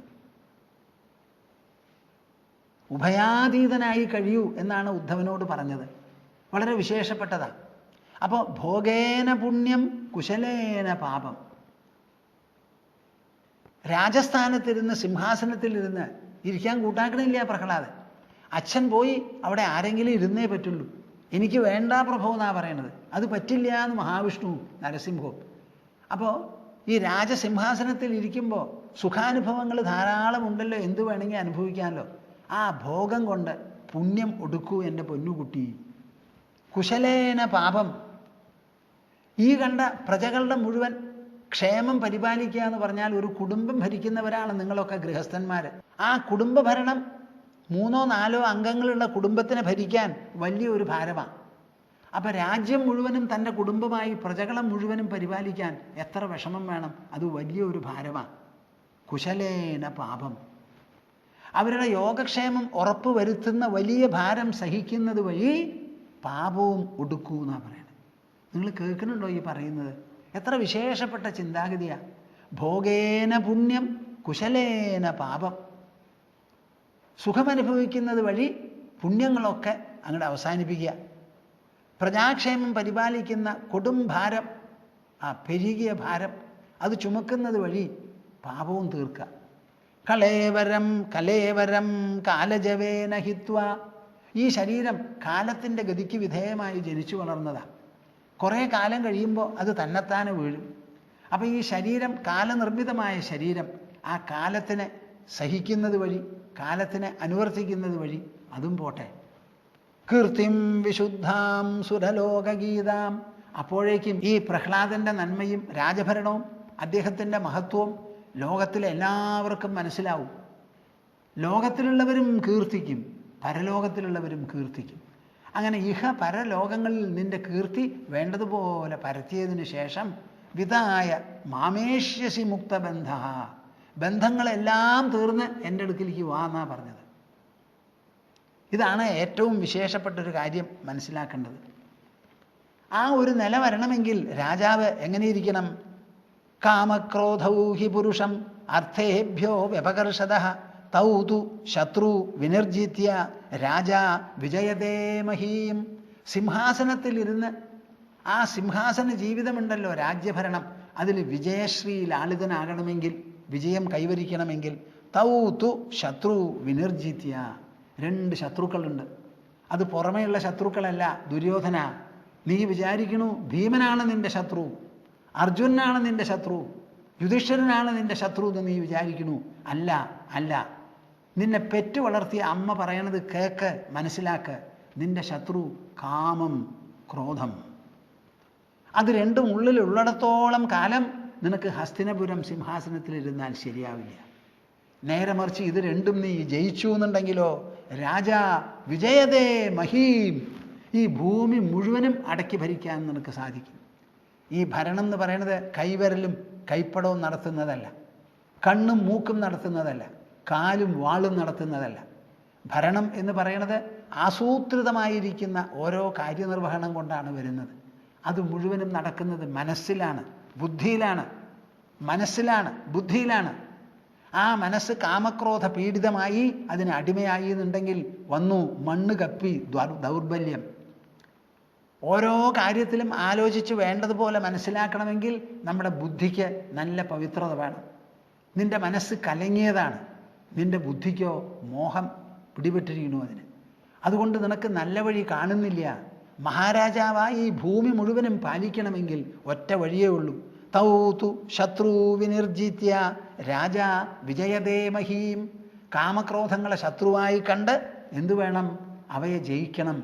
ഉഭയാതീതനായി കഴിയൂ എന്നാണ് ഉദ്ധവനോട് പറഞ്ഞത്. വളരെ വിശേഷപ്പെട്ടതാണ്. അപ്പോൾ ഭോഗേന പുണ്യം കുശലേന പാപം. രാജസ്ഥാനത്തിരുന്ന് സിംഹാസനത്തിലിരുന്ന് ഇരിക്കാൻ കൂട്ടാക്കണില്ല പ്രഹ്ലാദൻ. അച്ഛൻ പോയി അവിടെ ആരെങ്കിലും ഇരുന്നേ പറ്റുള്ളൂ. എനിക്ക് വേണ്ട പ്രഭു എന്നാണ് പറയണത്. അത് പറ്റില്ല എന്ന് മഹാവിഷ്ണുവും നരസിംഹവും. അപ്പോൾ ഈ രാജസിംഹാസനത്തിൽ ഇരിക്കുമ്പോൾ സുഖാനുഭവങ്ങൾ ധാരാളം ഉണ്ടല്ലോ, എന്ത് വേണമെങ്കിൽ അനുഭവിക്കാമല്ലോ. ആ ഭോഗം കൊണ്ട് പുണ്യം ഒടുക്കൂ എൻ്റെ പൊന്നുകുട്ടി. കുശലേന പാപം. ഈ കണ്ട പ്രജകളുടെ മുഴുവൻ ക്ഷേമം പരിപാലിക്കുക എന്ന് പറഞ്ഞാൽ ഒരു കുടുംബം ഭരിക്കുന്നവരാണ് നിങ്ങളൊക്കെ ഗൃഹസ്ഥന്മാർ. ആ കുടുംബ ഭരണം 3-4 അംഗങ്ങളുള്ള കുടുംബത്തിനെ ഭരിക്കാൻ വലിയൊരു ഭാരമാണ്. അപ്പം രാജ്യം മുഴുവനും തൻ്റെ കുടുംബമായി പ്രജകളെ മുഴുവനും പരിപാലിക്കാൻ എത്ര വിഷമം വേണം? അത് വലിയൊരു ഭാരമാണ്. കുശലേന പാപം. അവരുടെ യോഗക്ഷേമം ഉറപ്പുവരുത്തുന്ന വലിയ ഭാരം സഹിക്കുന്നത് വഴി പാപവും ഒടുക്കൂ എന്നാണ് പറയുന്നത്. നിങ്ങൾ കേൾക്കുന്നുണ്ടോ ഈ പറയുന്നത്? എത്ര വിശേഷപ്പെട്ട ചിന്താഗതിയാണ്. ഭോഗേന പുണ്യം കുശലേന പാപം. സുഖമനുഭവിക്കുന്നത് വഴി പുണ്യങ്ങളൊക്കെ അങ്ങോട്ട് അവസാനിപ്പിക്കുക. പ്രജാക്ഷേമം പരിപാലിക്കുന്ന കൊടും ഭാരം, ആ പെരുകിയ ഭാരം അത് ചുമക്കുന്നത് വഴി പാപവും തീർക്കുക. കലേവരം കലേവരം കാലജവേന ഹിത്വ. ഈ ശരീരം കാലത്തിൻ്റെ ഗതിക്ക് വിധേയമായി ജനിച്ചു വളർന്നതാണ്. കുറേ കാലം കഴിയുമ്പോൾ അത് തന്നെത്താനെ വീഴും. അപ്പോൾ ഈ ശരീരം കാലനിർമ്മിതമായ ശരീരം ആ കാലത്തിനെ സഹിക്കുന്നത് വഴി, കാലത്തിനെ അനുവർത്തിക്കുന്നത് വഴി അതും പോട്ടെ. കീർത്തിം വിശുദ്ധാം സുരലോകഗീതാം. അപ്പോഴേക്കും ഈ പ്രഹ്ലാദൻ്റെ നന്മയും രാജഭരണവും അദ്ദേഹത്തിൻ്റെ മഹത്വവും ലോകത്തിലെ എല്ലാവർക്കും മനസ്സിലാവും. ലോകത്തിലുള്ളവരും കീർത്തിക്കും, പരലോകത്തിലുള്ളവരും കീർത്തിക്കും. അങ്ങനെ ഇഹ പരലോകങ്ങളിൽ നിന്റെ കീർത്തി വേണ്ടതുപോലെ പരത്തിയതിന് ശേഷം വിതായ മാമേഷ്യസി മുക്തബന്ധ. ബന്ധങ്ങളെല്ലാം തീർന്ന് എൻ്റെ അടുക്കിലേക്ക് വാ എന്നാ പറഞ്ഞത്. ഇതാണ് ഏറ്റവും വിശേഷപ്പെട്ടൊരു കാര്യം മനസ്സിലാക്കേണ്ടത്. ആ ഒരു നില വരണമെങ്കിൽ രാജാവ് എങ്ങനെയിരിക്കണം? കാമക്രോധൗ ഹി പുരുഷം അർത്ഥേഭ്യോ വ്യപകർഷതഃ തൗ തു ശത്രു വിനിർജിത്യ രാജാ വിജയതേ മഹീം. സിംഹാസനത്തിലിരുന്ന് ആ സിംഹാസന ജീവിതമുണ്ടല്ലോ, രാജ്യഭരണം, അതിൽ വിജയശ്രീ ലാളിതനാകണമെങ്കിൽ, വിജയം കൈവരിക്കണമെങ്കിൽ തൗ തു ശത്രു വിനിർജിത്യ. 2 ശത്രുക്കളുണ്ട്. അത് പുറമേയുള്ള ശത്രുക്കളല്ല. ദുര്യോധന, നീ വിചാരിക്കണു ഭീമനാണ് നിന്റെ ശത്രു, അർജുനാണ് നിന്റെ ശത്രു, യുധിഷ്ഠിരനാണ് നിന്റെ ശത്രു എന്ന് നീ വിചാരിക്കണു. അല്ല അല്ല. നിന്നെ പെറ്റു വളർത്തിയ അമ്മ പറയണത് കേക്ക്, മനസ്സിലാക്ക്. നിന്റെ ശത്രു കാമം, ക്രോധം. അത് രണ്ടും ഉള്ളിലുള്ളിടത്തോളം കാലം നിനക്ക് ഹസ്തിനപുരം സിംഹാസനത്തിലിരുന്നാൽ ശരിയാവില്ല. നേരെ മറിച്ച് ഇത് രണ്ടും നീ ജയിച്ചു എന്നുണ്ടെങ്കിലോ രാജാ വിജയതേ മഹീം, ഈ ഭൂമി മുഴുവനും അടക്കി ഭരിക്കാൻ നിനക്ക് സാധിക്കും. ഈ ഭരണം എന്ന് പറയുന്നത് കൈവിരലും കൈപ്പടവും നടത്തുന്നതല്ല, കണ്ണും മൂക്കും നടത്തുന്നതല്ല, കാലും വാളും നടത്തുന്നതല്ല. ഭരണം എന്ന് പറയുന്നത് ആസൂത്രിതമായിരിക്കുന്ന ഓരോ കാര്യനിർവഹണം കൊണ്ടാണ് വരുന്നത്. അത് മുഴുവനും നടക്കുന്നത് മനസ്സിലാണ്, ബുദ്ധിയിലാണ്. മനസ്സിലാണ്, ബുദ്ധിയിലാണ്. ആ മനസ്സ് കാമക്രോധ പീഡിതമായി അതിന് അടിമയായി എന്നുണ്ടെങ്കിൽ വന്നു മണ്ണ് കപ്പി ദൗർബല്യം. ഓരോ കാര്യത്തിലും ആലോചിച്ച് വേണ്ടതുപോലെ മനസ്സിലാക്കണമെങ്കിൽ നമ്മുടെ ബുദ്ധിക്ക് നല്ല പവിത്രത വേണം. നിന്റെ മനസ്സ് കലങ്ങിയതാണ്, നിന്റെ ബുദ്ധിക്കോ മോഹം പിടിപെട്ടിരിക്കുന്നു അതിന്. അതുകൊണ്ട് നിനക്ക് നല്ല വഴി കാണുന്നില്ല. മഹാരാജാവായി ഈ ഭൂമി മുഴുവനും പാലിക്കണമെങ്കിൽ ഒറ്റ വഴിയേ ഉള്ളൂ. തൗതു ശത്രു വിനിർജിത്യ രാജാ വിജയതേ മഹീം. കാമക്രോധങ്ങളെ ശത്രുവായി കണ്ട് എന്തു വേണം? അവയെ ജയിക്കണം.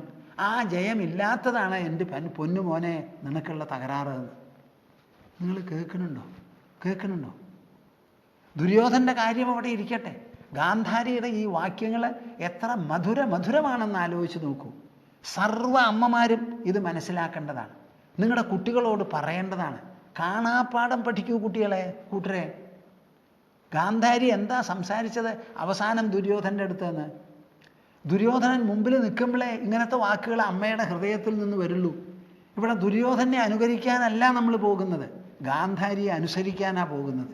ആ ജയമില്ലാത്തതാണ് എൻ്റെ പൊന്നുമോനെ നിനക്കുള്ള തകരാറ്. നിങ്ങൾ കേൾക്കുന്നുണ്ടോ? ദുര്യോധൻ്റെ കാര്യം അവിടെ ഇരിക്കട്ടെ. ഗാന്ധാരിയുടെ ഈ വാക്യങ്ങൾ എത്ര മധുരമാണെന്ന് ആലോചിച്ച് നോക്കൂ. സർവ്വ അമ്മമാരും ഇത് മനസ്സിലാക്കേണ്ടതാണ്. നിങ്ങളുടെ കുട്ടികളോട് പറയേണ്ടതാണ്. കാണാപ്പാഠം പഠിക്കൂ കൂട്ടരെ. ഗാന്ധാരി എന്താ സംസാരിച്ചത് അവസാനം ദുര്യോധൻ്റെ അടുത്ത് നിന്ന്? ദുര്യോധനൻ മുമ്പിൽ നിൽക്കുമ്പോഴേ ഇങ്ങനത്തെ വാക്കുകൾ അമ്മയുടെ ഹൃദയത്തിൽ നിന്ന് വരുള്ളൂ. ഇവിടെ ദുര്യോധനെ അനുകരിക്കാനല്ല നമ്മൾ പോകുന്നത്, ഗാന്ധാരിയെ അനുസരിക്കാനാണ് പോകുന്നത്.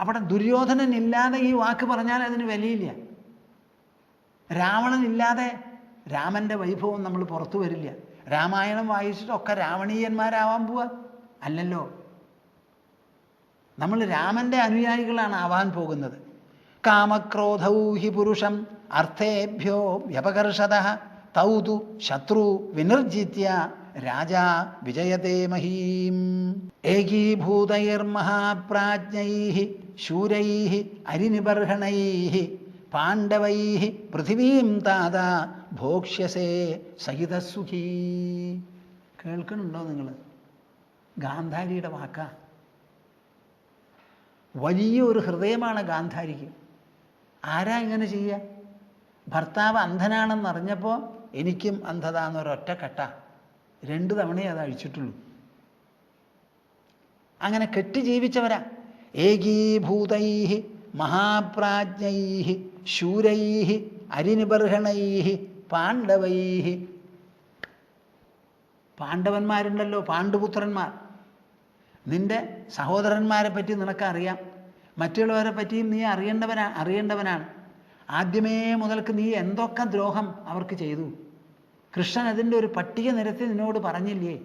അവിടെ ദുര്യോധനൻ ഇല്ലാതെ ഈ വാക്ക് പറഞ്ഞാൽ അതിന് വിലയില്ല. രാവണനില്ലാതെ രാമൻ്റെ വൈഭവം നമ്മൾ പുറത്തു വരില്ല. രാമായണം വായിച്ചിട്ടൊക്കെ രാവണീയന്മാരാവാൻ പോവുക അല്ലല്ലോ. നമ്മൾ രാമൻ്റെ അനുയായികളാണ് ആവാൻ പോകുന്നത്. കാമക്രോധൗ ഹി പുരുഷം അർത്ഥേഭ്യോ വ്യപകർഷതഃ തൗതു ശത്രു വിനിർജിത്യ രാജാ വിജയതേ മഹീം. ഏകീഭൂതൈർമഹാപ്രാജ്ഞൈഃ ശൂരൈഃ അരിനിബർഹണൈഃ പാണ്ഡവൈഃ പൃഥിവീം താതാ ഭോക്ഷ്യസേ സഹിതസുഖീ. കേൾക്കുന്നുണ്ടോ നിങ്ങൾ? ഗാന്ധാരിയുടെ വാക്ക. വലിയൊരു ഹൃദയമാണ് ഗാന്ധാരിക്ക്. ആരാ ഇങ്ങനെ ചെയ്യുക? ഭർത്താവ് അന്ധനാണെന്നറിഞ്ഞപ്പോൾ എനിക്കും അന്ധത എന്നൊരൊറ്റ കെട്ട 2 തവണയേ അത് അഴിച്ചിട്ടുള്ളൂ. അങ്ങനെ കെട്ടി ജീവിച്ചവരാ. ഏകീഭൂതൈഃ മഹാപ്രാജ്ഞൈഃ ശൂരൈഃ അരിനിബർഹണൈഃ പാണ്ഡവൈഃ. പാണ്ഡവന്മാരുണ്ടല്ലോ, പാണ്ഡുപുത്രന്മാർ. നിന്റെ സഹോദരന്മാരെ പറ്റി നിനക്കറിയാം, മറ്റുള്ളവരെ പറ്റിയും നീ അറിയേണ്ടവനാണ്. ആദ്യമേ മുതൽക്ക് നീ എന്തൊക്കെ ദ്രോഹം അവർക്ക് ചെയ്തു. കൃഷ്ണൻ അതിൻ്റെ ഒരു പട്ടിക നിരത്തി നിന്നോട് പറഞ്ഞില്ലേ?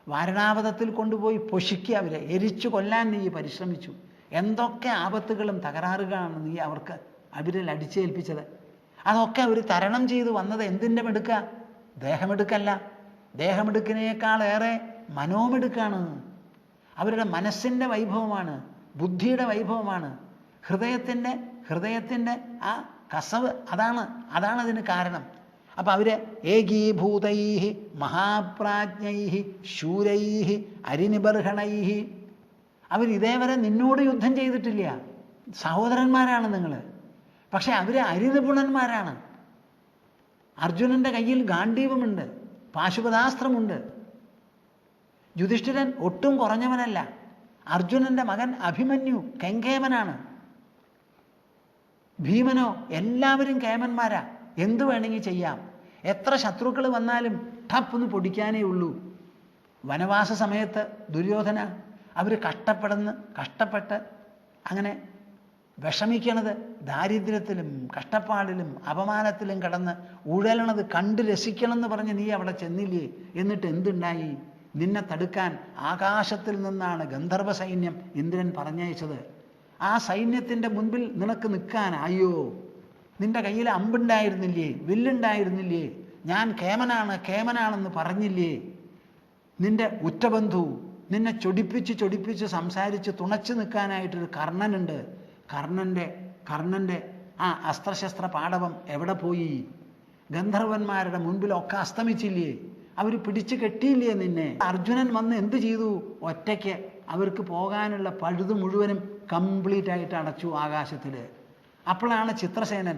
വാരണാവതത്തിൽ കൊണ്ടുപോയി പൊഷിക്കുക, അവരെ എരിച്ചു കൊല്ലാൻ നീ പരിശ്രമിച്ചു. എന്തൊക്കെ ആപത്തുകളും തകരാറുകളാണ് നീ അവർക്ക് അവരിൽ അടിച്ചേൽപ്പിച്ചത്. അതൊക്കെ അവർ തരണം ചെയ്ത് വന്നത് എന്തിൻ്റെ മെടുക്ക? ദേഹമെടുക്കല്ല, ദേഹമെടുക്കിനേക്കാളേറെ മനോമെടുക്കാണ്. അവരുടെ മനസ്സിൻ്റെ വൈഭവമാണ്, ബുദ്ധിയുടെ വൈഭവമാണ്, ഹൃദയത്തിൻ്റെ ആ കസവ്. അതാണ് അതിന് കാരണം. അപ്പം അവർ ഏകീഭൂതൈഃ മഹാപ്രാജ്ഞൈഃ ശൂരൈഃ അരിനിബർഹണൈഃ. അവരിതേവരെ നിന്നോട് യുദ്ധം ചെയ്തിട്ടില്ല. സഹോദരന്മാരാണ് നിങ്ങൾ, പക്ഷെ അവർ അരിനിപുണന്മാരാണ്. അർജുനൻ്റെ കയ്യിൽ ഗാണ്ഡീവമുണ്ട്, പാശുപതാസ്ത്രമുണ്ട്. യുധിഷ്ഠിരൻ ഒട്ടും കുറഞ്ഞവനല്ല. അർജുനൻ്റെ മകൻ അഭിമന്യു കെങ്കേമനാണ്. ഭീമനോ എല്ലാവരും കേമന്മാരാ. എന്തു വേണമെങ്കിൽ ചെയ്യാം. എത്ര ശത്രുക്കൾ വന്നാലും ടപ്പൊന്ന് പൊടിക്കാനേ ഉള്ളൂ. വനവാസ സമയത്ത് ദുര്യോധന അവർ കഷ്ടപ്പെട്ട് അങ്ങനെ വിഷമിക്കണത്, ദാരിദ്ര്യത്തിലും കഷ്ടപ്പാടിലും അപമാനത്തിലും കിടന്ന് ഉഴലണത് കണ്ട് രസിക്കണമെന്ന് പറഞ്ഞ് നീ അവിടെ ചെന്നില്ലേ? എന്നിട്ട് എന്തുണ്ടായി? നിന്നെ തടുക്കാൻ ആകാശത്തിൽ നിന്നാണ് ഗന്ധർവ സൈന്യം ഇന്ദ്രൻ പറഞ്ഞയച്ചത്. ആ സൈന്യത്തിൻ്റെ മുൻപിൽ നിനക്ക് നിൽക്കാനായോ? നിന്റെ കയ്യിൽ അമ്പുണ്ടായിരുന്നില്ലേ? വില്ലുണ്ടായിരുന്നില്ലേ? ഞാൻ കേമനാണെന്ന് പറഞ്ഞില്ലേ? നിന്റെ ഉറ്റബന്ധു നിന്നെ ചൊടിപ്പിച്ച് സംസാരിച്ച് തുണച്ചു നിൽക്കാനായിട്ടൊരു കർണനുണ്ട്. കർണൻ്റെ ആ അസ്ത്രശസ്ത്ര പാടവം എവിടെ പോയി? ഗന്ധർവന്മാരുടെ മുൻപിലൊക്കെ അസ്തമിച്ചില്ലേ? അവർ പിടിച്ചു കെട്ടിയില്ലേ നിന്നെ? അർജുനൻ വന്ന് എന്ത് ചെയ്തു? ഒറ്റയ്ക്ക് അവർക്ക് പോകാനുള്ള പഴുത് മുഴുവനും കംപ്ലീറ്റ് ആയിട്ട് അടച്ചു ആകാശത്തിൽ. അപ്പോഴാണ് ചിത്രസേനൻ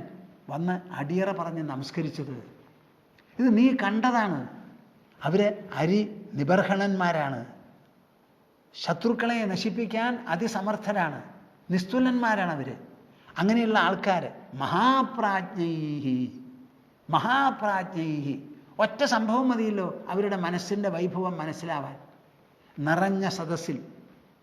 വന്ന് അടിയറ പറഞ്ഞ് നമസ്കരിച്ചത്. ഇത് നീ കണ്ടതാണ്. അവർ നിബർഹണന്മാരാണ്, ശത്രുക്കളെ നശിപ്പിക്കാൻ അതിസമർത്ഥരാണ്, നിസ്തുലന്മാരാണ് അവർ. അങ്ങനെയുള്ള ആൾക്കാർ മഹാപ്രാജ്ഞൈഹി ഒറ്റ സംഭവം മതിയല്ലോ അവരുടെ മനസ്സിൻ്റെ വൈഭവം മനസ്സിലാവാൻ. നിറഞ്ഞ സദസ്സിൽ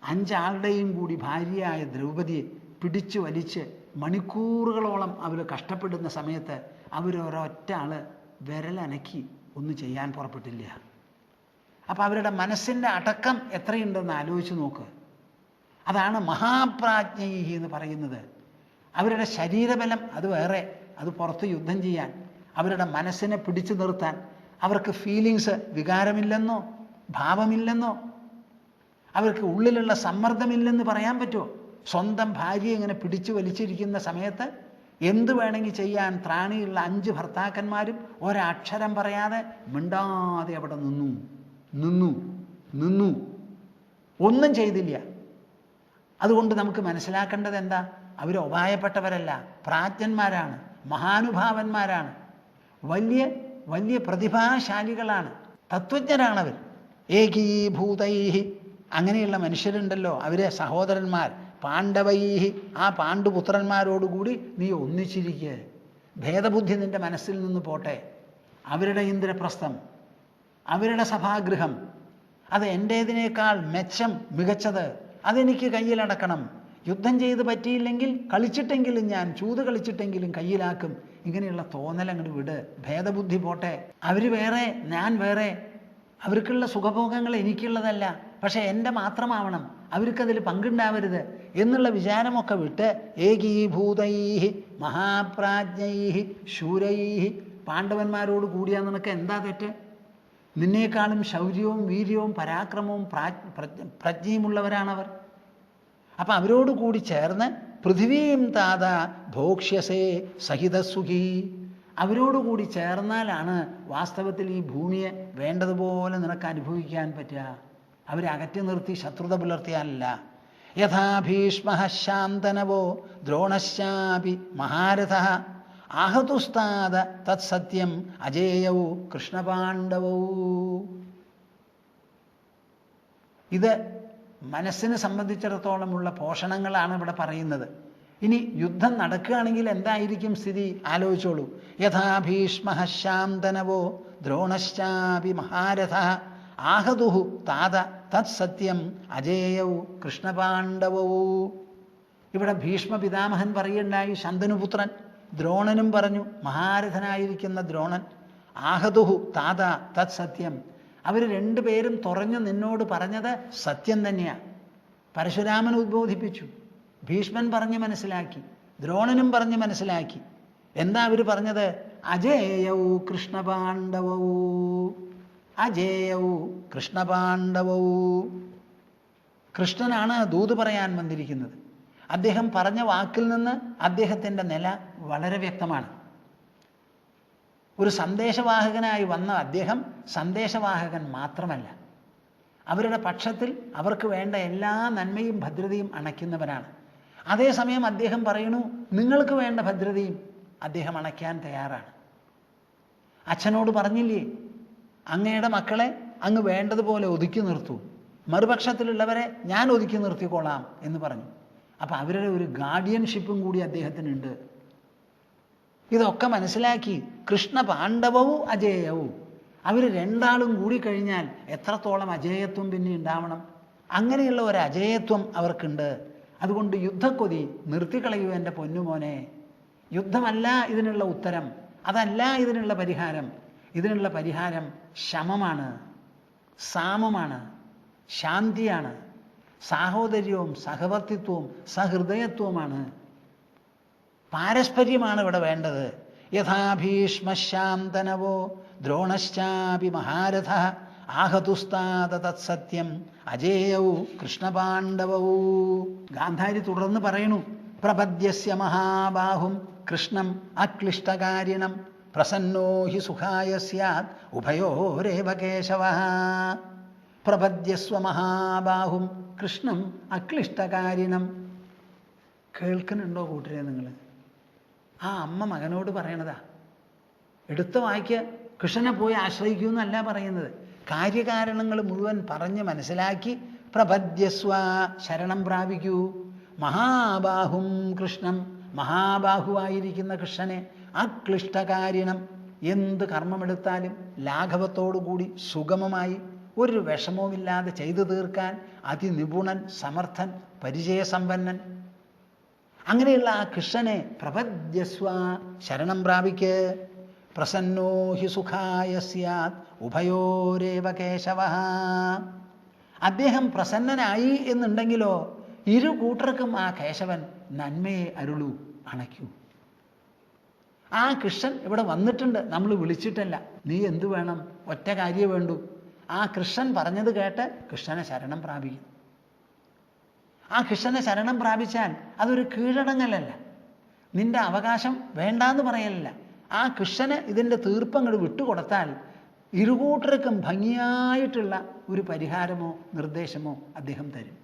5 ആളുടെയും കൂടി ഭാര്യയായ ദ്രൗപദിയെ പിടിച്ചു വലിച്ച് മണിക്കൂറുകളോളം അവർ കഷ്ടപ്പെടുന്ന സമയത്ത് അവരൊരൊറ്റ ആള് വിരലനക്കി ഒന്നും ചെയ്യാൻ പുറപ്പെട്ടില്ല. അപ്പം അവരുടെ മനസ്സിൻ്റെ അടക്കം എത്രയുണ്ടെന്ന് ആലോചിച്ച് നോക്ക്. അതാണ് മഹാപ്രാജ്ഞൈഹി എന്ന് പറയുന്നത്. അവരുടെ ശരീരബലം അത് വേറെ, അത് പുറത്ത് യുദ്ധം ചെയ്യാൻ, അവരുടെ മനസ്സിനെ പിടിച്ചു നിർത്താൻ. അവർക്ക് ഫീലിങ്സ്, വികാരമില്ലെന്നോ ഭാവമില്ലെന്നോ, അവർക്ക് ഉള്ളിലുള്ള സമ്മർദ്ദമില്ലെന്ന് പറയാൻ പറ്റുമോ? സ്വന്തം ഭാര്യയെ ഇങ്ങനെ പിടിച്ചു വലിച്ചിരിക്കുന്ന സമയത്ത് എന്ത് വേണമെങ്കിൽ ചെയ്യാൻ ത്രാണിയുള്ള 5 ഭർത്താക്കന്മാരും ഒരക്ഷരം പറയാതെ മിണ്ടാതെ അവിടെ നിന്നു ഒന്നും ചെയ്തില്ല. അതുകൊണ്ട് നമുക്ക് മനസ്സിലാക്കേണ്ടത് എന്താ? അവർ ഉപായപ്പെട്ടവരല്ല, പ്രാജ്ഞന്മാരാണ്, മഹാനുഭാവന്മാരാണ്, വലിയ വലിയ പ്രതിഭാശാലികളാണ്, തത്വജ്ഞരാണവർ. ഏകീഭൂതൈഹി അങ്ങനെയുള്ള മനുഷ്യരുണ്ടല്ലോ, അവരെ സഹോദരന്മാർ. പാണ്ഡവൈഹി ആ പാണ്ഡുപുത്രന്മാരോടുകൂടി നീ ഒന്നിച്ചിരിക്കുക. ഭേദബുദ്ധി നിന്റെ മനസ്സിൽ നിന്ന് പോട്ടെ. അവരുടെ ഇന്ദ്രപ്രസ്ഥം, അവരുടെ സഭാഗൃഹം, അത് എൻ്റേതിനേക്കാൾ മെച്ചം, മികച്ചത്, അതെനിക്ക് കയ്യിലടക്കണം. യുദ്ധം ചെയ്ത് പറ്റിയില്ലെങ്കിൽ കളിച്ചിട്ടെങ്കിലും ഞാൻ ചൂത് കളിച്ചിട്ടെങ്കിലും കയ്യിലാക്കും. ഇങ്ങനെയുള്ള തോന്നലങ്ങോട്ട് വിട്. ഭേദബുദ്ധി പോട്ടെ. അവർ വേറെ, ഞാൻ വേറെ. അവർക്കുള്ള സുഖഭോഗങ്ങൾ എനിക്കുള്ളതല്ല, പക്ഷെ എൻ്റെ മാത്രമാവണം, അവർക്കതിൽ പങ്കുണ്ടാവരുത് എന്നുള്ള വിചാരമൊക്കെ വിട്ട് ഏകീഭൂതൈഹി മഹാപ്രാജ്ഞൈഹി ശൂരൈഹി പാണ്ഡവന്മാരോട് കൂടിയാൽ നിനക്ക് എന്താ തെറ്റ്? നിന്നേക്കാളും ശൗര്യവും വീര്യവും പരാക്രമവും പ്രജ്ഞയുമുള്ളവരാണവർ. അപ്പം അവരോട് കൂടി ചേർന്ന് പൃഥിവീം താത ഭോക്ഷ്യസേ സഹിതസുഖി, അവരോടുകൂടി ചേർന്നാലാണ് വാസ്തവത്തിൽ ഈ ഭൂമിയെ വേണ്ടതുപോലെ നിനക്ക് അനുഭവിക്കാൻ പറ്റുക. അവരെ അകറ്റി നിർത്തി ശത്രുത പുലർത്തിയാലല്ല. യഥാ ഭീഷ്മ ശാന്തനവോ ദ്രോണശ്ചാപി മഹാരഥഃ ആഹതുസ്താദ തത്സത്യം അജേയൗ കൃഷ്ണപാണ്ഡവൗ. ഇത് മനസ്സിനെ സംബന്ധിച്ചിടത്തോളമുള്ള പോഷണങ്ങളാണ് ഇവിടെ പറയുന്നത്. ഇനി യുദ്ധം നടക്കുകയാണെങ്കിൽ എന്തായിരിക്കും സ്ഥിതി ആലോചിച്ചോളൂ. യഥാ ഭീഷ്മ ശാന്തനവോ ദ്രോണശ്ചാപി മഹാരഥഃ ആഹതുഹു താത തത്സത്യം അജേയൗ കൃഷ്ണപാണ്ഡവൗ. ഇവിടെ ഭീഷ്മ പിതാമഹൻ പറയുണ്ടായി, ശന്തനുപുത്രൻ ദ്രോണനും പറഞ്ഞു, മഹാരഥനായിരിക്കുന്ന ദ്രോണൻ. ആഹതുഹു താത തത്സത്യം, അവർ രണ്ടുപേരും തുറഞ്ഞു നിന്നോട് പറഞ്ഞത് സത്യം തന്നെയാണ്. പരശുരാമൻ ഉദ്ബോധിപ്പിച്ചു, ഭീഷ്മൻ പറഞ്ഞ് മനസ്സിലാക്കി, ദ്രോണനും പറഞ്ഞ് മനസ്സിലാക്കി. എന്താ അവർ പറഞ്ഞത്? അജേയൗ കൃഷ്ണപാണ്ഡവൗ, അജേയൗ കൃഷ്ണപാണ്ഡവൗ. കൃഷ്ണനാണ് ദൂത് പറയാൻ വന്നിരിക്കുന്നത്. അദ്ദേഹം പറഞ്ഞ വാക്കിൽ നിന്ന് അദ്ദേഹത്തിൻ്റെ നില വളരെ വ്യക്തമാണ്. ഒരു സന്ദേശവാഹകനായി വന്ന അദ്ദേഹം സന്ദേശവാഹകൻ മാത്രമല്ല, അവരുടെ പക്ഷത്തിൽ അവർക്ക് വേണ്ട എല്ലാ നന്മയും ഭദ്രതയും അണയ്ക്കുന്നവനാണ്. അതേസമയം അദ്ദേഹം പറയുന്നു, നിങ്ങൾക്ക് വേണ്ട ഭദ്രതയും അദ്ദേഹം അണയ്ക്കാൻ തയ്യാറാണ്. അച്ഛനോട് പറഞ്ഞില്ലേ, അങ്ങയുടെ മക്കളെ അങ്ങ് വേണ്ടതുപോലെ ഒതുക്കി നിർത്തൂ, മറുപക്ഷത്തിലുള്ളവരെ ഞാൻ ഒതുക്കി നിർത്തിക്കൊള്ളാം എന്ന് പറഞ്ഞു. അപ്പം അവരുടെ ഒരു ഗാർഡിയൻഷിപ്പും കൂടി അദ്ദേഹത്തിനുണ്ട്. ഇതൊക്കെ മനസ്സിലാക്കി കൃഷ്ണ പാണ്ഡവവും അജേയവും, അവർ രണ്ടാളും കൂടി കഴിഞ്ഞാൽ എത്രത്തോളം അജേയത്വം പിന്നെ ഉണ്ടാവണം. അങ്ങനെയുള്ള ഒരു അജേയത്വം അവർക്കുണ്ട്. അതുകൊണ്ട് യുദ്ധക്കൊതി നിർത്തിക്കളയൂ എൻ്റെ പൊന്നുമോനെ. യുദ്ധമല്ല ഇതിനുള്ള ഉത്തരം, അതല്ല ഇതിനുള്ള പരിഹാരം. ഇതിനുള്ള പരിഹാരം ശമമാണ്, സാമമാണ്, ശാന്തിയാണ്, സാഹോദര്യവും സഹവർത്തിത്വവും സഹൃദയത്വമാണ്, പാരസ്പര്യമാണ് ഇവിടെ വേണ്ടത്. യഥാ ഭീഷ്മ ശാന്തനവോ ദ്രോണശ്ചാപി മഹാരഥഃ ആഹതുസ്താദ തത്സത്യം അജേയൗ കൃഷ്ണപാണ്ഡവൗ. ഗാന്ധാരി തുടർന്ന് പറയണു, പ്രപദ്യസ്യ മഹാബാഹും കൃഷ്ണം അക്ലിഷ്ടകാരിണം പ്രസന്നോ ഹി സുഖായ സ്യാത് ഉഭയോരേവ കേശവഃ പ്രപദ്യസ്വ മഹാബാഹും കൃഷ്ണം അക്ലിഷ്ടകാരിണം. കേൾക്കുന്നുണ്ടോ കൂട്ടരെ നിങ്ങൾ? ആ അമ്മ മകനോട് പറയണതാ. എടുത്ത വായിക്ക് കൃഷ്ണനെ പോയി ആശ്രയിക്കൂ എന്നല്ല പറയുന്നത്. കാര്യകാരണങ്ങൾ മുഴുവൻ പറഞ്ഞ് മനസ്സിലാക്കി പ്രപദ്യസ്വ ശരണം പ്രാപിക്കൂ. മഹാബാഹും കൃഷ്ണം മഹാബാഹുവായിരിക്കുന്ന കൃഷ്ണനെ അക്ലിഷ്ടകാരിണം എന്ത് കർമ്മമെടുത്താലും ലാഘവത്തോടുകൂടി സുഗമമായി ഒരു വിഷമവുമില്ലാതെ ചെയ്തു തീർക്കാൻ അതിനിപുണൻ, സമർത്ഥൻ, പരിചയസമ്പന്നൻ. അങ്ങനെയുള്ള ആ കൃഷ്ണനെ പ്രപദ്യസ്വ ശരണം പ്രാപിക്ക്. പ്രസന്നോ ഹി സുഖായ സ്യാത് ഉഭയോരേവ കേശവഃ. അദ്ദേഹം പ്രസന്നനായി എന്നുണ്ടെങ്കിലോ ഇരു കൂട്ടർക്കും ആ കേശവൻ നന്മയെ അരുളൂ, അണയ്ക്കൂ. ആ കൃഷ്ണൻ ഇവിടെ വന്നിട്ടുണ്ട്, നമ്മൾ വിളിച്ചിട്ടല്ല. നീ എന്തു വേണം? ഒറ്റ കാര്യം വേണ്ടു. ആ കൃഷ്ണൻ പറഞ്ഞത് കേട്ട് കൃഷ്ണനെ ശരണം പ്രാപിക്കും. ആ കൃഷ്ണനെ ശരണം പ്രാപിച്ചാൽ അതൊരു കീഴടങ്ങലല്ല, നിന്റെ അവകാശം വേണ്ടാന്ന് പറയലല്ല. ആ കൃഷ്ണന് ഇതിൻ്റെ തീർപ്പങ്ങട് വിട്ടുകൊടുത്താൽ ഇരുകൂട്ടർക്കും ഭംഗിയായിട്ടുള്ള ഒരു പരിഹാരമോ നിർദ്ദേശമോ അദ്ദേഹം തരും.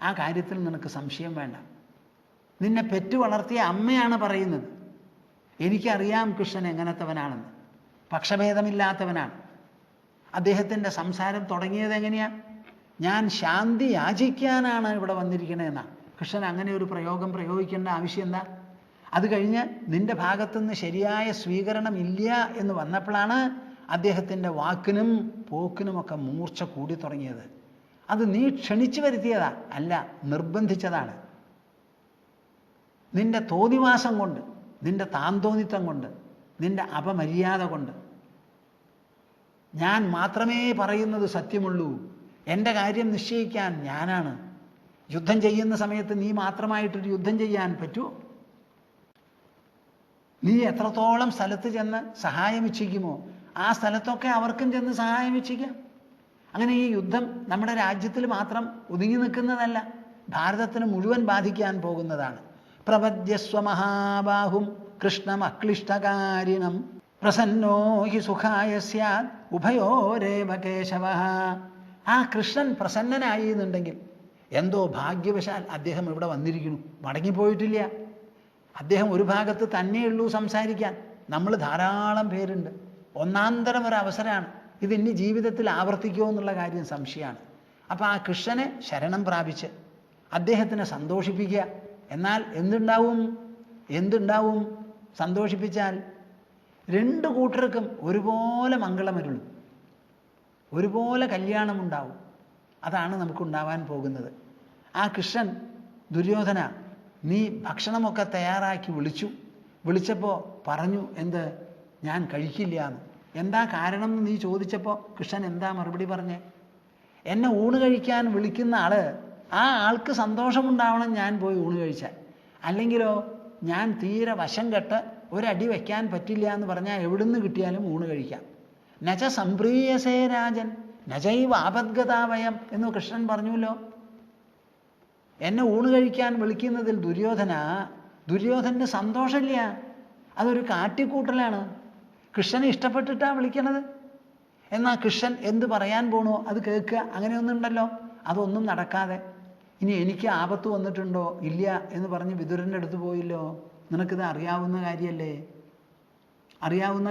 ആ കാര്യത്തിൽ നിനക്ക് സംശയം വേണ്ട. നിന്നെ പെറ്റു വളർത്തിയ അമ്മയാണ് പറയുന്നത്. എനിക്കറിയാം കൃഷ്ണൻ എങ്ങനത്തവനാണെന്ന്. പക്ഷഭേദമില്ലാത്തവനാണ്. അദ്ദേഹത്തിൻ്റെ സംസാരം തുടങ്ങിയത് എങ്ങനെയാ? ഞാൻ ശാന്തി യാചിക്കാനാണ് ഇവിടെ വന്നിരിക്കണതെന്നാണ്. കൃഷ്ണൻ അങ്ങനെ ഒരു പ്രയോഗം പ്രയോഗിക്കേണ്ട ആവശ്യം എന്താ? അത് കഴിഞ്ഞ് നിന്റെ ഭാഗത്തുനിന്ന് ശരിയായ സ്വീകരണം ഇല്ല എന്ന് വന്നപ്പോഴാണ് അദ്ദേഹത്തിൻ്റെ വാക്കിനും പോക്കിനുമൊക്കെ മൂർച്ച കൂടി തുടങ്ങിയത്. അത് നീ ക്ഷണിച്ചു വരുത്തിയതാ അല്ല, നിർബന്ധിച്ചതാണ്. നിന്റെ തോന്നിവാസം കൊണ്ട്, നിന്റെ താന്തോന്നിത്വം കൊണ്ട്, നിന്റെ അപമര്യാദ കൊണ്ട്. ഞാൻ മാത്രമേ പറയുന്നത് സത്യമുള്ളൂ, എൻ്റെ കാര്യം നിശ്ചയിക്കാൻ ഞാനാണ്. യുദ്ധം ചെയ്യുന്ന സമയത്ത് നീ മാത്രമായിട്ടൊരു യുദ്ധം ചെയ്യാൻ പറ്റുമോ? നീ എത്രത്തോളം സ്ഥലത്ത് ചെന്ന് സഹായം ഇച്ഛിക്കുമോ ആ സ്ഥലത്തൊക്കെ അവർക്കും ചെന്ന് സഹായം ഇച്ഛിക്കാം. അങ്ങനെ ഈ യുദ്ധം നമ്മുടെ രാജ്യത്തിൽ മാത്രം ഒതുങ്ങി നിൽക്കുന്നതല്ല, ഭാരതത്തിന് മുഴുവൻ ബാധിക്കാൻ പോകുന്നതാണ്. പ്രപദ്യസ്വ മഹാബാഹും കൃഷ്ണം അക്ലിഷ്ടകാരിണം പ്രസന്നോ ഹി സുഖായ സ്യാത് ഉഭയോരേവ കേശവഃ. ആ കൃഷ്ണൻ പ്രസന്നനായി എന്നുണ്ടെങ്കിൽ എന്തോ ഭാഗ്യവശാൽ അദ്ദേഹം ഇവിടെ വന്നിരിക്കുന്നു, മടങ്ങിപ്പോയിട്ടില്ല. അദ്ദേഹം ഒരു ഭാഗത്ത് തന്നെയുള്ളൂ സംസാരിക്കാൻ. നമ്മൾ ധാരാളം പേരുണ്ട്. ഒന്നാന്തരം ഒരു അവസരമാണ് ഇത്. ഇനി ജീവിതത്തിൽ ആവർത്തിക്കുമോ എന്നുള്ള കാര്യം സംശയമാണ്. അപ്പോൾ ആ കൃഷ്ണനെ ശരണം പ്രാപിച്ച് അദ്ദേഹത്തിനെ സന്തോഷിപ്പിക്കുക. എന്നാൽ എന്തുണ്ടാവും? സന്തോഷിപ്പിച്ചാൽ രണ്ട് കൂട്ടർക്കും ഒരുപോലെ മംഗളമരുളും, ഒരുപോലെ കല്യാണമുണ്ടാവും. അതാണ് നമുക്കുണ്ടാവാൻ പോകുന്നത്. ആ കൃഷ്ണൻ ദുര്യോധന, നീ ഭക്ഷണമൊക്കെ തയ്യാറാക്കി വിളിച്ചപ്പോൾ പറഞ്ഞു എന്ത്? ഞാൻ കഴിക്കില്ല എന്ന്. എന്താ കാരണം എന്ന് നീ ചോദിച്ചപ്പോൾ കൃഷ്ണൻ എന്താ മറുപടി പറഞ്ഞേ? എന്നെ ഊണ് കഴിക്കാൻ വിളിക്കുന്ന ആ ആൾക്ക് സന്തോഷമുണ്ടാവണം ഞാൻ പോയി ഊണ് കഴിച്ചാൽ. അല്ലെങ്കിലോ ഞാൻ തീരെ വശം കെട്ട് ഒരടി വയ്ക്കാൻ പറ്റില്ല എന്ന് പറഞ്ഞാൽ എവിടുന്ന് കിട്ടിയാലും ഊണ് കഴിക്കാം. നച സംപ്രീയസേ രാജൻ നചൈവ ആപദ്ഗതാവയം എന്ന് കൃഷ്ണൻ പറഞ്ഞുല്ലോ. എന്നെ ഊണ് കഴിക്കാൻ വിളിക്കുന്നതിൽ ദുര്യോധന് സന്തോഷമില്ല, അതൊരു കാട്ടിക്കൂട്ടലാണ്. കൃഷ്ണനെ ഇഷ്ടപ്പെട്ടിട്ടാണ് വിളിക്കണത്. എന്നാൽ കൃഷ്ണൻ എന്ത് പറയാൻ പോണോ അത് കേൾക്കുക, അങ്ങനെയൊന്നുണ്ടല്ലോ. അതൊന്നും നടക്കാതെ ഇനി എനിക്ക് ആപത്ത് വന്നിട്ടുണ്ടോ ഇല്ല എന്ന് പറഞ്ഞ് വിതുരൻ്റെ അടുത്ത് പോയില്ലോ. നിനക്കിത് അറിയാവുന്ന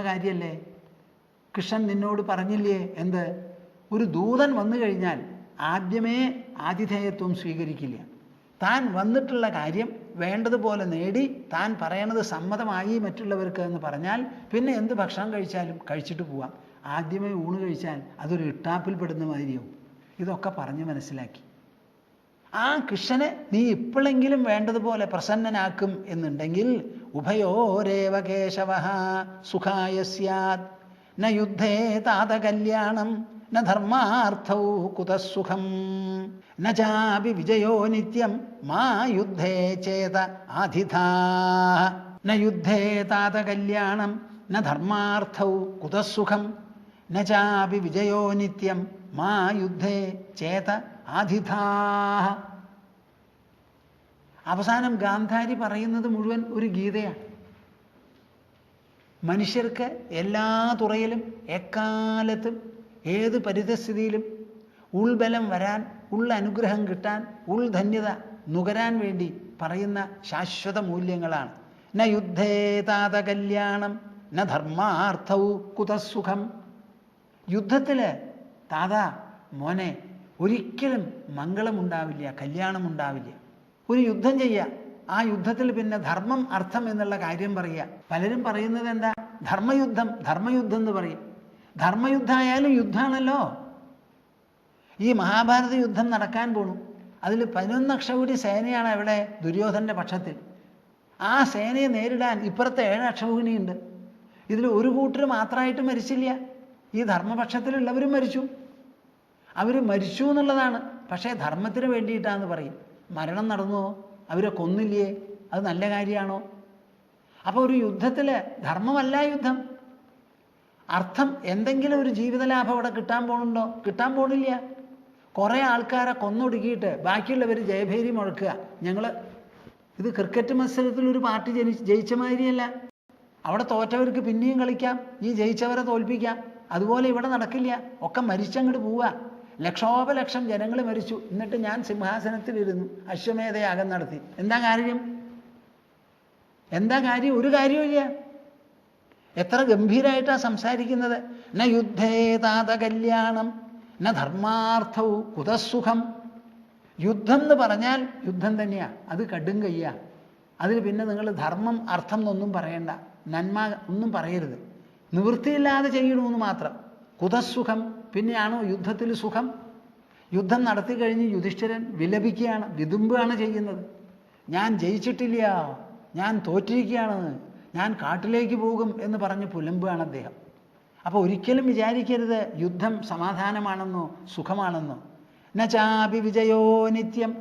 കാര്യമല്ലേ? കൃഷ്ണൻ നിന്നോട് പറഞ്ഞില്ലേ എന്ത്? ഒരു ദൂതൻ വന്നു കഴിഞ്ഞാൽ ആദ്യമേ ആതിഥേയത്വം സ്വീകരിക്കില്ല. താൻ വന്നിട്ടുള്ള കാര്യം വേണ്ടതുപോലെ നേടി താൻ പറയണത് സമ്മതമായി മറ്റുള്ളവർക്ക് എന്ന് പറഞ്ഞാൽ പിന്നെ എന്ത് ഭക്ഷണം കഴിച്ചാലും കഴിച്ചിട്ട് പോവാം. ആദ്യമേ ഊണ് കഴിച്ചാൽ അതൊരു ഇട്ടാപ്പിൽ പെടുന്ന മാതിരിയാവും. ഇതൊക്കെ പറഞ്ഞ് മനസ്സിലാക്കി. ആ കൃഷ്ണനെ നീ ഇപ്പോഴെങ്കിലും വേണ്ടതുപോലെ പ്രസന്നനാക്കും എന്നുണ്ടെങ്കിൽ ഉഭയോരേവ കേശവഃ സുഖായ സ്യാത് ന യുദ്ധേ താത കല്യാണം ന ധർമാർത്ഥൗ കുതസുഖം ന ചാപി വിജയോ നിത്യം മാ യുദ്ധേ ചേത ആധിഥാഃ. ന യുദ്ധേ താത കല്യാണം ന ധർമാർത്ഥൗ കുതസുഖം ന ചാപി വിജയോ നിത്യം മാ യുദ്ധേ ചേത ആധിഥാഃ. അവസാനം ഗാന്ധാരി പറയുന്നത് മുഴുവൻ ഒരു ഗീതയാണ്. മനുഷ്യർക്ക് എല്ലാ തുറയിലും എക്കാലത്തും ഏത് പരിതസ്ഥിതിയിലും ഉൾബലം വരാൻ, അനുഗ്രഹം കിട്ടാൻ, ധന്യത നുകരാൻ വേണ്ടി പറയുന്ന ശാശ്വത മൂല്യങ്ങളാണ്. ന യുദ്ധേ താത കല്യാണം ന ധർമാർത്ഥൗ കുതസുഖം. യുദ്ധത്തിൽ താതാ മോനെ ഒരിക്കലും മംഗളമുണ്ടാവില്ല, കല്യാണമുണ്ടാവില്ല. ഒരു യുദ്ധം ചെയ്യുക, ആ യുദ്ധത്തിൽ പിന്നെ ധർമ്മം അർത്ഥം എന്നുള്ള കാര്യം പറയുക. പലരും പറയുന്നത് എന്താ? ധർമ്മയുദ്ധം എന്ന് പറയും. ധർമ്മയുദ്ധമായാലും യുദ്ധമാണല്ലോ. ഈ മഹാഭാരത യുദ്ധം നടക്കാൻ പോണു. അതിൽ 11 അക്ഷൗഹിണി സേനയാണ് അവിടെ ദുര്യോധൻ്റെ പക്ഷത്തിൽ. ആ സേനയെ നേരിടാൻ ഇപ്പുറത്തെ 7 അക്ഷൗഹിണിയുണ്ട്. ഇതിൽ ഒരു കൂട്ടർ മാത്രമായിട്ട് മരിച്ചില്ല, ഈ ധർമ്മപക്ഷത്തിലുള്ളവരും മരിച്ചു. അവർ മരിച്ചു എന്നുള്ളതാണ്. പക്ഷേ ധർമ്മത്തിന് വേണ്ടിയിട്ടാന്ന് പറയും. മരണം നടന്നുവോ? അവരെ കൊന്നില്ലേ? അത് നല്ല കാര്യമാണോ? അപ്പോൾ ഒരു യുദ്ധത്തിൽ ധർമ്മമല്ല യുദ്ധം, അർത്ഥം. എന്തെങ്കിലും ഒരു ജീവിതലാഭം അവിടെ കിട്ടാൻ പോകുന്നുണ്ടോ? കിട്ടാൻ പോണില്ല. കുറേ ആൾക്കാരെ കൊന്നൊടുക്കിയിട്ട് ബാക്കിയുള്ളവർ ജയഭേരി മുഴക്കുക. ഇത് ക്രിക്കറ്റ് മത്സരത്തിൽ ഒരു പാർട്ടി ജയിച്ച മാതിരിയല്ല. അവിടെ തോറ്റവർക്ക് പിന്നെയും കളിക്കാം, ഈ ജയിച്ചവരെ തോൽപ്പിക്കാം. അതുപോലെ ഇവിടെ നടക്കില്ല. ഒക്കെ മരിച്ചങ്ങോട്ട് പോവുക. ലക്ഷോപലക്ഷം ജനങ്ങൾ മരിച്ചു. എന്നിട്ട് ഞാൻ സിംഹാസനത്തിലിരുന്നു, അശ്വമേധയാഗം നടത്തി. എന്താ കാര്യം? ഒരു കാര്യമില്ല. എത്ര ഗംഭീരമായിട്ടാണ് സംസാരിക്കുന്നത്. ന യുദ്ധേ താത കല്യാണം ന ധർമാർത്ഥൗ കുതസുഖം. യുദ്ധം എന്ന് പറഞ്ഞാൽ യുദ്ധം തന്നെയാണ്, അത് കടും കയ്യാ. അതിൽ പിന്നെ നിങ്ങൾ ധർമ്മം അർത്ഥം എന്നൊന്നും പറയണ്ട, നന്മ ഒന്നും പറയരുത്. നിവൃത്തിയില്ലാതെ ചെയ്യണമെന്ന് മാത്രം. കുതസുഖം. പിന്നെയാണോ യുദ്ധത്തിൽ സുഖം? യുദ്ധം നടത്തി കഴിഞ്ഞ് യുധിഷ്ഠിരൻ വിലപിക്കുകയാണ്, വിതുമ്പുകയാണ് ചെയ്യുന്നത്. ഞാൻ ജയിച്ചിട്ടില്ല, ഞാൻ തോറ്റിരിക്കുകയാണ്, ഞാൻ കാട്ടിലേക്ക് പോകും എന്ന് പറഞ്ഞ് പുലമ്പുകയാണ് അദ്ദേഹം. അപ്പോൾ ഒരിക്കലും വിചാരിക്കരുത് യുദ്ധം സമാധാനമാണെന്നോ സുഖമാണെന്നോ. നചാപി വിജയോ നിത്യം.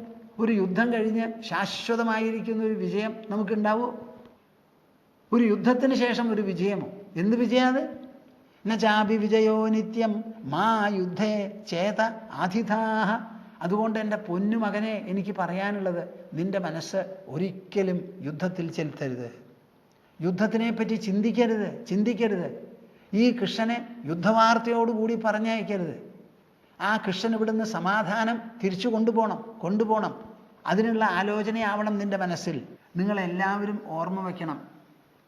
ഒരു യുദ്ധം കഴിഞ്ഞ് ശാശ്വതമായിരിക്കുന്ന ഒരു വിജയം നമുക്കുണ്ടാവുമോ? ഒരു യുദ്ധത്തിന് ശേഷം ഒരു വിജയമോ? എന്ത് വിജയാത്? നചാപി വിജയോ നിത്യം മാ യുദ്ധേ ചേത ആതിഥാഹ. അതുകൊണ്ട് എൻ്റെ പൊന്നു മകനെ എനിക്ക് പറയാനുള്ളത്, നിന്റെ മനസ്സ് ഒരിക്കലും യുദ്ധത്തിൽ ചെലുത്തരുത്. യുദ്ധത്തിനെപ്പറ്റി ചിന്തിക്കരുത്. ഈ കൃഷ്ണനെ യുദ്ധവാർത്തയോടുകൂടി പറഞ്ഞയക്കരുത്. ആ കൃഷ്ണൻ ഇവിടുന്ന് സമാധാനം തിരിച്ചു കൊണ്ടുപോകണം. അതിനുള്ള ആലോചനയാവണം നിന്റെ മനസ്സിൽ. നിങ്ങളെല്ലാവരും ഓർമ്മ വയ്ക്കണം,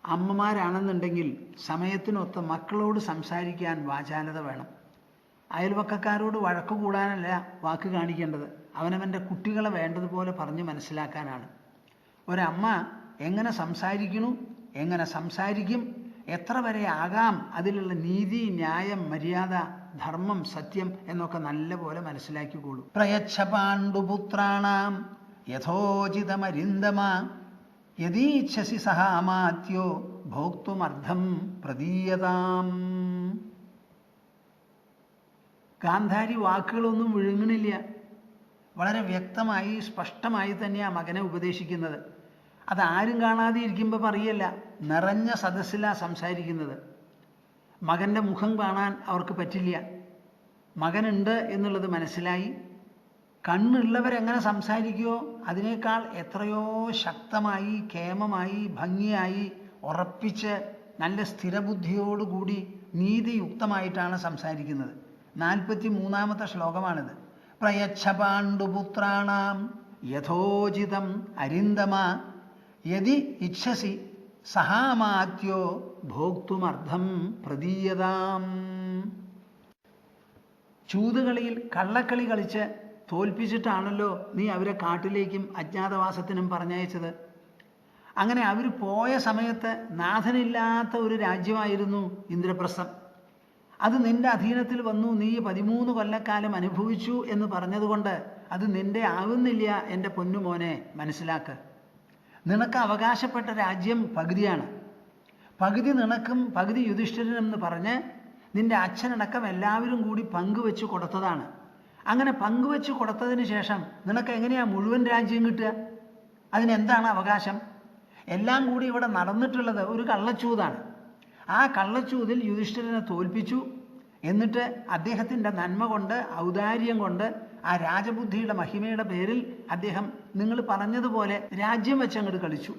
അമ്മമാരാണെന്നുണ്ടെങ്കിൽ സമയത്തിനൊത്ത് മക്കളോട് സംസാരിക്കാൻ വാചാലത വേണം. അയൽവക്കക്കാരോട് വഴക്ക് കൂടാനല്ല വാക്ക് കാണിക്കേണ്ടത്, അവനവൻ്റെ കുട്ടികളെ വേണ്ടതുപോലെ പറഞ്ഞ് മനസ്സിലാക്കാനാണ്. ഒരമ്മ എങ്ങനെ സംസാരിക്കുന്നു, എങ്ങനെ സംസാരിക്കും, എത്ര വരെ ആകാം, അതിലുള്ള നീതി, ന്യായം, മര്യാദ, ധർമ്മം, സത്യം എന്നൊക്കെ നല്ലപോലെ മനസ്സിലാക്കിക്കോളൂ. പ്രയച്ഛ പാണ്ഡുപുത്രാണാം യഥോചിതമരിന്ദമ യദീച്ഛസി സഹാമാത്യോ ഭോക്തുമർദ്ധം പ്രദീയതാം. ഗാന്ധാരി വാക്കുകളൊന്നും വിഴുങ്ങണില്ല. വളരെ വ്യക്തമായി സ്പഷ്ടമായി തന്നെയാണ് മകനെ ഉപദേശിക്കുന്നത്. അതാരും കാണാതെ ഇരിക്കുമ്പോൾ പറയല്ല, നിറഞ്ഞ സദസ്സിലാണ് സംസാരിക്കുന്നത്. മകൻ്റെ മുഖം കാണാൻ അവർക്ക് പറ്റില്ല. മകനുണ്ട് എന്നുള്ളത് മനസ്സിലായി. കണ്ണുള്ളവരെങ്ങനെ സംസാരിക്കുമോ അതിനേക്കാൾ എത്രയോ ശക്തമായി, കേമമായി, ഭംഗിയായി, ഉറപ്പിച്ച് നല്ല സ്ഥിരബുദ്ധിയോടുകൂടി നീതിയുക്തമായിട്ടാണ് സംസാരിക്കുന്നത്. 43-ാമത്തെ ശ്ലോകമാണിത്. പ്രയച്ഛ പാണ്ഡുപുത്രാണാം യഥോചിതം അരിന്ദമ യദി ഇച്ഛസി സഹാമാത്യോ ഭോക്തുമർദ്ധം പ്രദീയതാം. ചൂതുകളിയിൽ കള്ളക്കളി കളിച്ച് തോൽപ്പിച്ചിട്ടാണല്ലോ നീ അവരെ കാട്ടിലേക്കും അജ്ഞാതവാസത്തിനും പറഞ്ഞയച്ചത്. അങ്ങനെ അവർ പോയ സമയത്ത് നാഥനില്ലാത്ത ഒരു രാജ്യമായിരുന്നു ഇന്ദ്രപ്രസ്ഥം. അത് നിന്റെ അധീനത്തിൽ വന്നു, നീ 13 കൊല്ലക്കാലം അനുഭവിച്ചു എന്ന് പറഞ്ഞതുകൊണ്ട് അത് നിന്റെ ആവുന്നില്ല. എൻ്റെ പൊന്നുമോനെ മനസ്സിലാക്ക്, നിനക്ക് അവകാശപ്പെട്ട രാജ്യം പകുതിയാണ്. പകുതി നിനക്കും പകുതി യുധിഷ്ഠിരനും എന്ന് പറഞ്ഞ് നിന്റെ അച്ഛനടക്കം എല്ലാവരും കൂടി പങ്കുവെച്ച് കൊടുത്തതാണ്. അങ്ങനെ പങ്കുവെച്ച് കൊടുത്തതിന് ശേഷം നിനക്ക് എങ്ങനെയാണ് മുഴുവൻ രാജ്യം കിട്ടുക? അതിനെന്താണ് അവകാശം? എല്ലാം കൂടി ഇവിടെ നടന്നിട്ടുള്ളത് ഒരു കള്ളച്ചൂതാണ്. ആ കള്ളച്ചൂതിൽ യുധിഷ്ഠിരനെ തോൽപ്പിച്ചു. എന്നിട്ട് അദ്ദേഹത്തിൻ്റെ നന്മ കൊണ്ട്, ഔദാര്യം കൊണ്ട്, ആ രാജബുദ്ധിയുടെ മഹിമയുടെ പേരിൽ അദ്ദേഹം നിങ്ങൾ പറഞ്ഞതുപോലെ രാജ്യം വെച്ച് അങ്ങോട്ട് കളിച്ചു.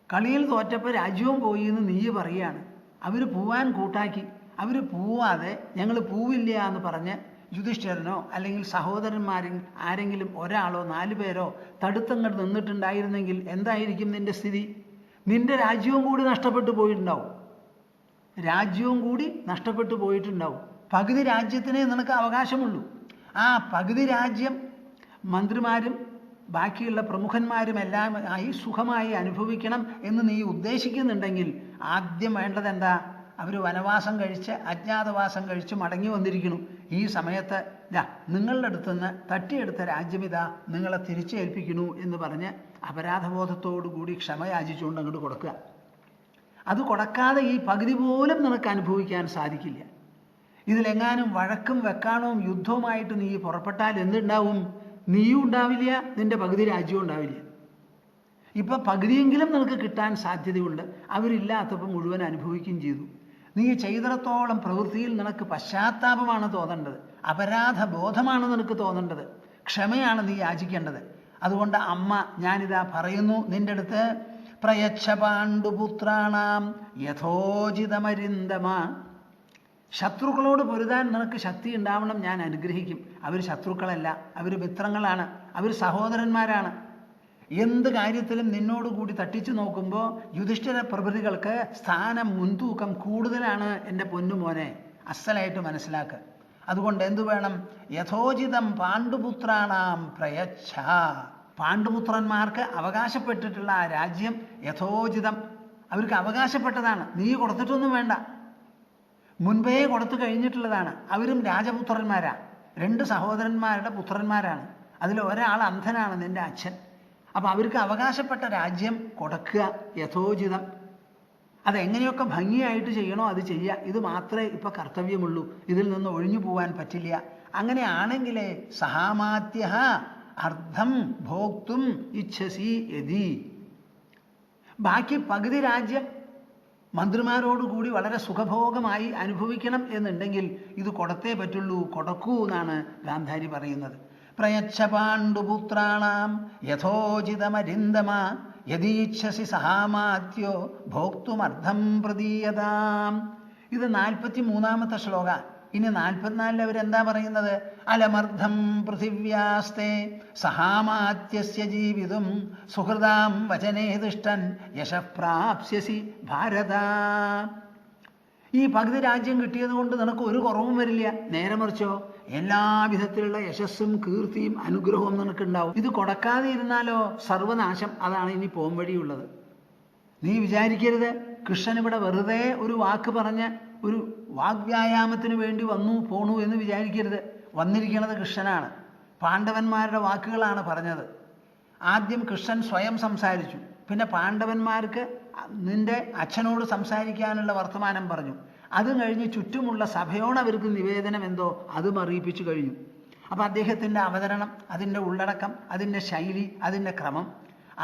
കളിയിൽ തോറ്റപ്പോൾ രാജ്യവും പോയി എന്ന് നീ പറയുകയാണ്. അവർ പോവാൻ കൂട്ടാക്കി. അവർ പോവാതെ ഞങ്ങൾ പോവില്ല എന്ന് പറഞ്ഞ് യുധിഷ്ഠിരനോ അല്ലെങ്കിൽ സഹോദരന്മാരിൽ ആരെങ്കിലും ഒരാളോ 4 പേരോ തടുത്തങ്ങോട്ട് നിന്നിട്ടുണ്ടായിരുന്നെങ്കിൽ എന്തായിരിക്കും നിന്റെ സ്ഥിതി? നിന്റെ രാജ്യവും കൂടി നഷ്ടപ്പെട്ടു പോയിട്ടുണ്ടാവും. രാജ്യവും കൂടി നഷ്ടപ്പെട്ടു പോയിട്ടുണ്ടാവും. പകുതി രാജ്യത്തിനേ നിനക്ക് അവകാശമുള്ളൂ. ആ പകുതി രാജ്യം മന്ത്രിമാരും ബാക്കിയുള്ള പ്രമുഖന്മാരും എല്ലാം ആയി സുഖമായി അനുഭവിക്കണം എന്ന് നീ ഉദ്ദേശിക്കുന്നുണ്ടെങ്കിൽ ആദ്യം വേണ്ടത് എന്താ? അവർ വനവാസം കഴിച്ച് അജ്ഞാതവാസം കഴിച്ച് മടങ്ങി വന്നിരിക്കുന്നു. ഈ സമയത്ത് നിങ്ങളുടെ അടുത്തുനിന്ന് തട്ടിയെടുത്ത രാജ്യമിതാ നിങ്ങളെ തിരിച്ചേൽപ്പിക്കുന്നു എന്ന് പറഞ്ഞ് അപരാധബോധത്തോടു കൂടി ക്ഷമ യാചിച്ചുകൊണ്ട് അങ്ങോട്ട് കൊടുക്കുക. അത് കൊടുക്കാതെ ഈ പകുതി പോലും നിനക്ക് അനുഭവിക്കാൻ സാധിക്കില്ല. ഇതിലെങ്ങാനും വഴക്കും വെക്കാണവും യുദ്ധവുമായിട്ട് നീ പുറപ്പെട്ടാൽ എന്തുണ്ടാവും? നീയും ഉണ്ടാവില്ല, നിന്റെ പകുതി രാജ്യവും ഉണ്ടാവില്ല. ഇപ്പം പകുതിയെങ്കിലും നിനക്ക് കിട്ടാൻ സാധ്യതയുണ്ട്. അവരില്ലാത്തപ്പോൾ മുഴുവൻ അനുഭവിക്കുകയും ചെയ്തു. നീ ചെയ്തിടത്തോളം പ്രവൃത്തിയിൽ നിനക്ക് പശ്ചാത്താപമാണ് തോന്നേണ്ടത്, അപരാധബോധമാണ് നിനക്ക് തോന്നേണ്ടത്, ക്ഷമയാണ് നീ യാചിക്കേണ്ടത്. അതുകൊണ്ട് അമ്മ ഞാനിതാ പറയുന്നു നിന്റെ അടുത്ത്, പ്രയച്ഛ പാണ്ഡുപുത്രാണാം യഥോചിതമരിന്ദമ. ശത്രുക്കളോട് പൊരുതാൻ നിനക്ക് ശക്തി ഉണ്ടാവണം, ഞാൻ അനുഗ്രഹിക്കും. അവർ ശത്രുക്കളല്ല, അവർ മിത്രങ്ങളാണ്, അവർ സഹോദരന്മാരാണ്. എന്ത് കാര്യത്തിലും നിന്നോടുകൂടി തട്ടിച്ചു നോക്കുമ്പോൾ യുധിഷ്ഠിര പ്രഭൃതികൾക്ക് സ്ഥാനം മുൻതൂക്കം കൂടുതലാണ്. എൻ്റെ പൊന്നുമോനെ അസലായിട്ട് മനസ്സിലാക്കുക. അതുകൊണ്ട് എന്തു വേണം? യഥോചിതം പാണ്ഡുപുത്രാണാം പ്രയച്ഛ. പാണ്ഡുപുത്രന്മാർക്ക് അവകാശപ്പെട്ടിട്ടുള്ള ആ രാജ്യം യഥോചിതം അവർക്ക് അവകാശപ്പെട്ടതാണ്. നീ കൊടുത്തിട്ടൊന്നും വേണ്ട, മുൻപേ കൊടുത്തു കഴിഞ്ഞിട്ടുള്ളതാണ്. അവരും രാജപുത്രന്മാരാണ്, 2 സഹോദരന്മാരുടെ പുത്രന്മാരാണ്. അതിൽ ഒരാൾ അന്ധനാണ്, നിന്റെ അച്ഛൻ. അപ്പം അവർക്ക് അവകാശപ്പെട്ട രാജ്യം കൊടുക്കുക യഥോചിതം. അതെങ്ങനെയൊക്കെ ഭംഗിയായിട്ട് ചെയ്യണോ അത് ചെയ്യുക. ഇത് മാത്രമേ ഇപ്പം കർത്തവ്യമുള്ളൂ, ഇതിൽ നിന്ന് ഒഴിഞ്ഞു പോവാൻ പറ്റില്ല. അങ്ങനെയാണെങ്കിലേ സഹാമാത്യ അർദ്ധം ഭോക്തും ഇച്ഛസി യതി. ബാക്കി പകുതി രാജ്യം മന്ത്രിമാരോടുകൂടി വളരെ സുഖഭോഗമായി അനുഭവിക്കണം എന്നുണ്ടെങ്കിൽ ഇത് കൊടുത്തേ പറ്റുള്ളൂ, കൊടുക്കൂ എന്നാണ് ഗാന്ധാരി പറയുന്നത്. പ്രയച്ഛ പാണ്ഡുപുത്രാണാം യഥോചിതമരിന്ദമ യദീച്ഛസി സഹാമാത്യോ ഭോക്തുമർദ്ധം പ്രദീയതാം. ഇത് 43-ാമത്തെ ശ്ലോക. ഇനി 44 അവരെന്താ പറയുന്നത്? അലമർദ്ധം പൃഥിവ്യാസ്തേ സഹാമാത്യസ്യ ജീവിതും സുഹൃദാം വചനേ തിഷ്ഠൻ യശഃപ്രാപ്സ്യസി ഭാരത. ഈ പകുതി രാജ്യം കിട്ടിയത് കൊണ്ട് നിനക്ക് ഒരു കുറവും വരില്ല. നേരെ മറിച്ചോ എല്ലാവിധത്തിലുള്ള യശസ്സും കീർത്തിയും അനുഗ്രഹവും നിനക്കുണ്ടാവും. ഇത് കൊടുക്കാതെ ഇരുന്നാലോ സർവനാശം. അതാണ് ഇനി പോംവഴിയുള്ളത്. നീ വിചാരിക്കരുത് കൃഷ്ണൻ ഇവിടെ വെറുതെ ഒരു വാക്ക് പറഞ്ഞ് ഒരു വാഗ്വ്യായാമത്തിന് വേണ്ടി വന്നു പോണു എന്ന് വിചാരിക്കരുത്. വന്നിരിക്കുന്നത് കൃഷ്ണനാണ്, പാണ്ഡവന്മാരുടെ വാക്കുകളാണ് പറഞ്ഞത്. ആദ്യം കൃഷ്ണൻ സ്വയം സംസാരിച്ചു, പിന്നെ പാണ്ഡവന്മാർക്ക് നിന്റെ അച്ഛനോട് സംസാരിക്കാനുള്ള വർത്തമാനം പറഞ്ഞു. അത് കഴിഞ്ഞ് ചുറ്റുമുള്ള സഭയോട് അവർക്ക് നിവേദനം എന്തോ അതും അറിയിപ്പിച്ചു കഴിഞ്ഞു. അപ്പം അദ്ദേഹത്തിൻ്റെ അവതരണം, അതിൻ്റെ ഉള്ളടക്കം, അതിൻ്റെ ശൈലി, അതിൻ്റെ ക്രമം,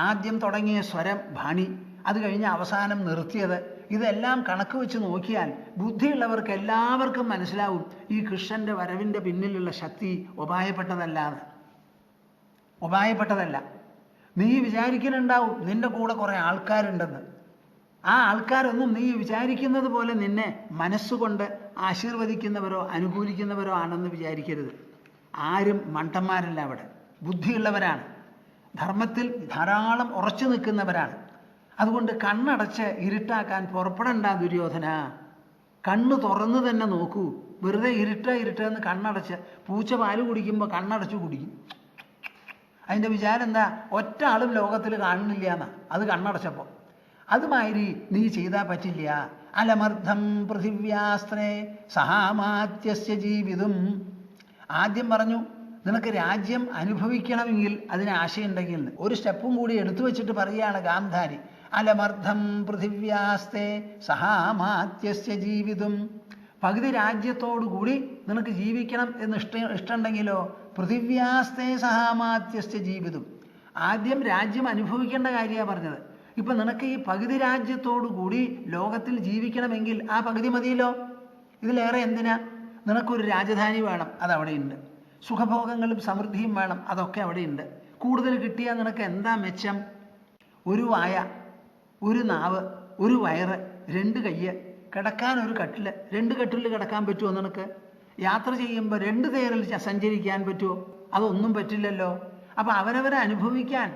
ആദ്യം തുടങ്ങിയ സ്വരം ഭാണി, അത് കഴിഞ്ഞ് അവസാനം നിർത്തിയത്, ഇതെല്ലാം കണക്ക് വെച്ച് നോക്കിയാൽ ബുദ്ധിയുള്ളവർക്ക് എല്ലാവർക്കും മനസ്സിലാവും ഈ കൃഷ്ണൻ്റെ വരവിൻ്റെ പിന്നിലുള്ള ശക്തി ഉപായപ്പെട്ടതല്ല. നീ വിചാരിക്കുന്നുണ്ടാവും നിന്റെ കൂടെ കുറേ ആൾക്കാരുണ്ടെന്ന്. ആ ആൾക്കാരൊന്നും നീ വിചാരിക്കുന്നത് പോലെ നിന്നെ മനസ്സുകൊണ്ട് ആശീർവദിക്കുന്നവരോ അനുകൂലിക്കുന്നവരോ ആണെന്ന് വിചാരിക്കരുത്. ആരും മണ്ടന്മാരല്ല, അവിടെ ബുദ്ധിയുള്ളവരാണ്, ധർമ്മത്തിൽ ധാരാളം ഉറച്ചു നിൽക്കുന്നവരാണ്. അതുകൊണ്ട് കണ്ണടച്ച് ഇരുട്ടാക്കാൻ പുറപ്പെടണ്ട ദുര്യോധന. കണ്ണ് തുറന്ന് തന്നെ നോക്കൂ. വെറുതെ ഇരുട്ടെന്ന് കണ്ണടച്ച്, പൂച്ച പാല് കുടിക്കുമ്പോൾ കണ്ണടച്ചു കുടിക്കും. അതിൻ്റെ വിചാരം എന്താ? ഒറ്റ ആളും ലോകത്തിൽ കാണുന്നില്ല എന്നാ, അത് കണ്ണടച്ചപ്പോൾ. അതുമാതിരി നീ ചെയ്താൽ പറ്റില്ല. അലമർദ്ധം പൃഥിവ്യാസ്ത്രേ സഹാമാത്യസ്യ ജീവിതും. ആദ്യം പറഞ്ഞു നിനക്ക് രാജ്യം അനുഭവിക്കണമെങ്കിൽ അതിന് ആശയുണ്ടെങ്കിൽ. ഒരു സ്റ്റെപ്പും കൂടി എടുത്തു വെച്ചിട്ട് പറയുകയാണ് ഗാന്ധാരി, അലമർദ്ധം പൃഥിവ്യാസ്തേ സഹാമാത്യസ്യ ജീവിതും. പകുതി രാജ്യത്തോടുകൂടി നിനക്ക് ജീവിക്കണം എന്ന് ഇഷ്ടമുണ്ടെങ്കിലോ പൃഥിവ്യാസ്തേ സഹാമാത്യസ്യ ജീവിതും. ആദ്യം രാജ്യം അനുഭവിക്കേണ്ട കാര്യമാണ് പറഞ്ഞത്. ഇപ്പം നിനക്ക് ഈ പകുതി രാജ്യത്തോടുകൂടി ലോകത്തിൽ ജീവിക്കണമെങ്കിൽ ആ പകുതി മതിയല്ലോ. ഇതിലേറെ എന്തിനാ? നിനക്കൊരു രാജധാനി വേണം, അതവിടെയുണ്ട്. സുഖഭോഗങ്ങളും സമൃദ്ധിയും വേണം, അതൊക്കെ അവിടെയുണ്ട്. കൂടുതൽ കിട്ടിയാൽ നിനക്ക് എന്താ മെച്ചം? ഒരു വായ, ഒരു നാവ്, ഒരു വയറ്, 2 കയ്യ് കിടക്കാൻ ഒരു കട്ടിൽ, 2 കട്ടിലിൽ കിടക്കാൻ പറ്റുമോ നിനക്ക്? യാത്ര ചെയ്യുമ്പോൾ 2 തേരിൽ സഞ്ചരിക്കാൻ പറ്റുമോ? അതൊന്നും പറ്റില്ലല്ലോ. അപ്പം അവരവരെ അനുഭവിക്കാൻ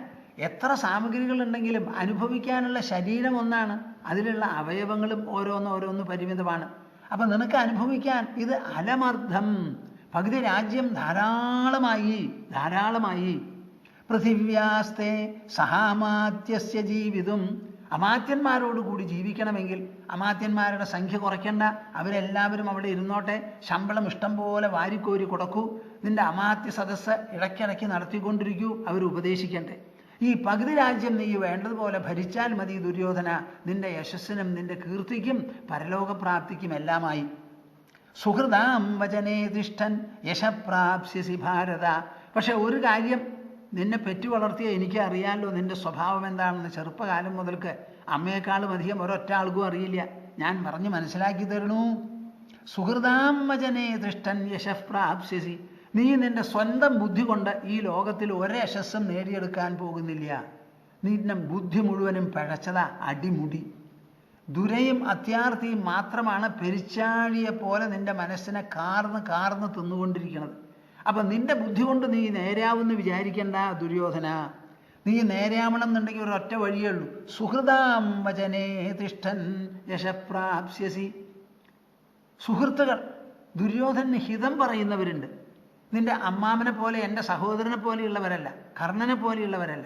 എത്ര സാമഗ്രികളുണ്ടെങ്കിലും അനുഭവിക്കാനുള്ള ശരീരം ഒന്നാണ്, അതിലുള്ള അവയവങ്ങളും ഓരോന്ന് പരിമിതമാണ്. അപ്പം നിനക്ക് അനുഭവിക്കാൻ ഇത് അലമർദ്ധം, പകുതി രാജ്യം ധാരാളമായി. പൃഥിവ്യാസ്തേ സഹാമാത്യസ്യ ജീവിതം, അമാത്യന്മാരോടുകൂടി ജീവിക്കണമെങ്കിൽ അമാത്യന്മാരുടെ സംഖ്യ കുറയ്ക്കണ്ട, അവരെല്ലാവരും അവിടെ ഇരുന്നോട്ടെ, ശമ്പളം ഇഷ്ടം പോലെ വാരിക്കോരി കൊടുക്കൂ, നിന്റെ അമാത്യ സദസ്സ് ഇടയ്ക്കിടയ്ക്ക് നടത്തിക്കൊണ്ടിരിക്കൂ, അവർ ഉപദേശിക്കട്ടെ. ഈ പകുതി രാജ്യം നീ വേണ്ടതുപോലെ ഭരിച്ചാൽ മതി ദുര്യോധന, നിന്റെ യശസ്സിനും നിന്റെ കീർത്തിക്കും പരലോകപ്രാപ്തിക്കും എല്ലാമായി. സുഹൃതാം വചനേ തിഷ്ഠൻ യശപ്രാപ്സ്യസി ഭാരത. പക്ഷെ ഒരു കാര്യം, നിന്നെ പെറ്റു വളർത്തിയ എനിക്ക് അറിയാമല്ലോ നിന്റെ സ്വഭാവം എന്താണെന്ന്. ചെറുപ്പകാലം മുതൽക്ക് അമ്മയെക്കാളും അധികം ഒരൊറ്റ ആൾക്കും അറിയില്ല. ഞാൻ പറഞ്ഞ് മനസ്സിലാക്കി തരണു. സുഹൃതാം വചനേ തിഷ്ഠൻ യശപ്രാപ്സ്യസി. നീ നിന്റെ സ്വന്തം ബുദ്ധി കൊണ്ട് ഈ ലോകത്തിൽ ഒരയശസ്സും നേടിയെടുക്കാൻ പോകുന്നില്ല. നിന്റെ ബുദ്ധി മുഴുവനും പിഴച്ചതാ, അടിമുടി. ദുരയും അത്യാർത്ഥിയും മാത്രമാണ് പെരിച്ചാഴിയെ പോലെ നിന്റെ മനസ്സിനെ കാർന്ന് തിന്നുകൊണ്ടിരിക്കുന്നത്. അപ്പം നിന്റെ ബുദ്ധി കൊണ്ട് നീ നേരാവെന്ന് വിചാരിക്കണ്ട ദുര്യോധന. നീ നേരാവണം എന്നുണ്ടെങ്കിൽ ഒരൊറ്റ വഴിയേ ഉള്ളൂ. സുഹൃതാം വചനേ തിഷ്ഠൻ യശപ്രാപ്സ്യസി. സുഹൃത്തുക്കൾ, ദുര്യോധനന് ഹിതം പറയുന്നവരുണ്ട്. നിന്റെ അമ്മാമനെ പോലെ, എൻ്റെ സഹോദരനെ പോലെയുള്ളവരല്ല, കർണനെ പോലെയുള്ളവരല്ല.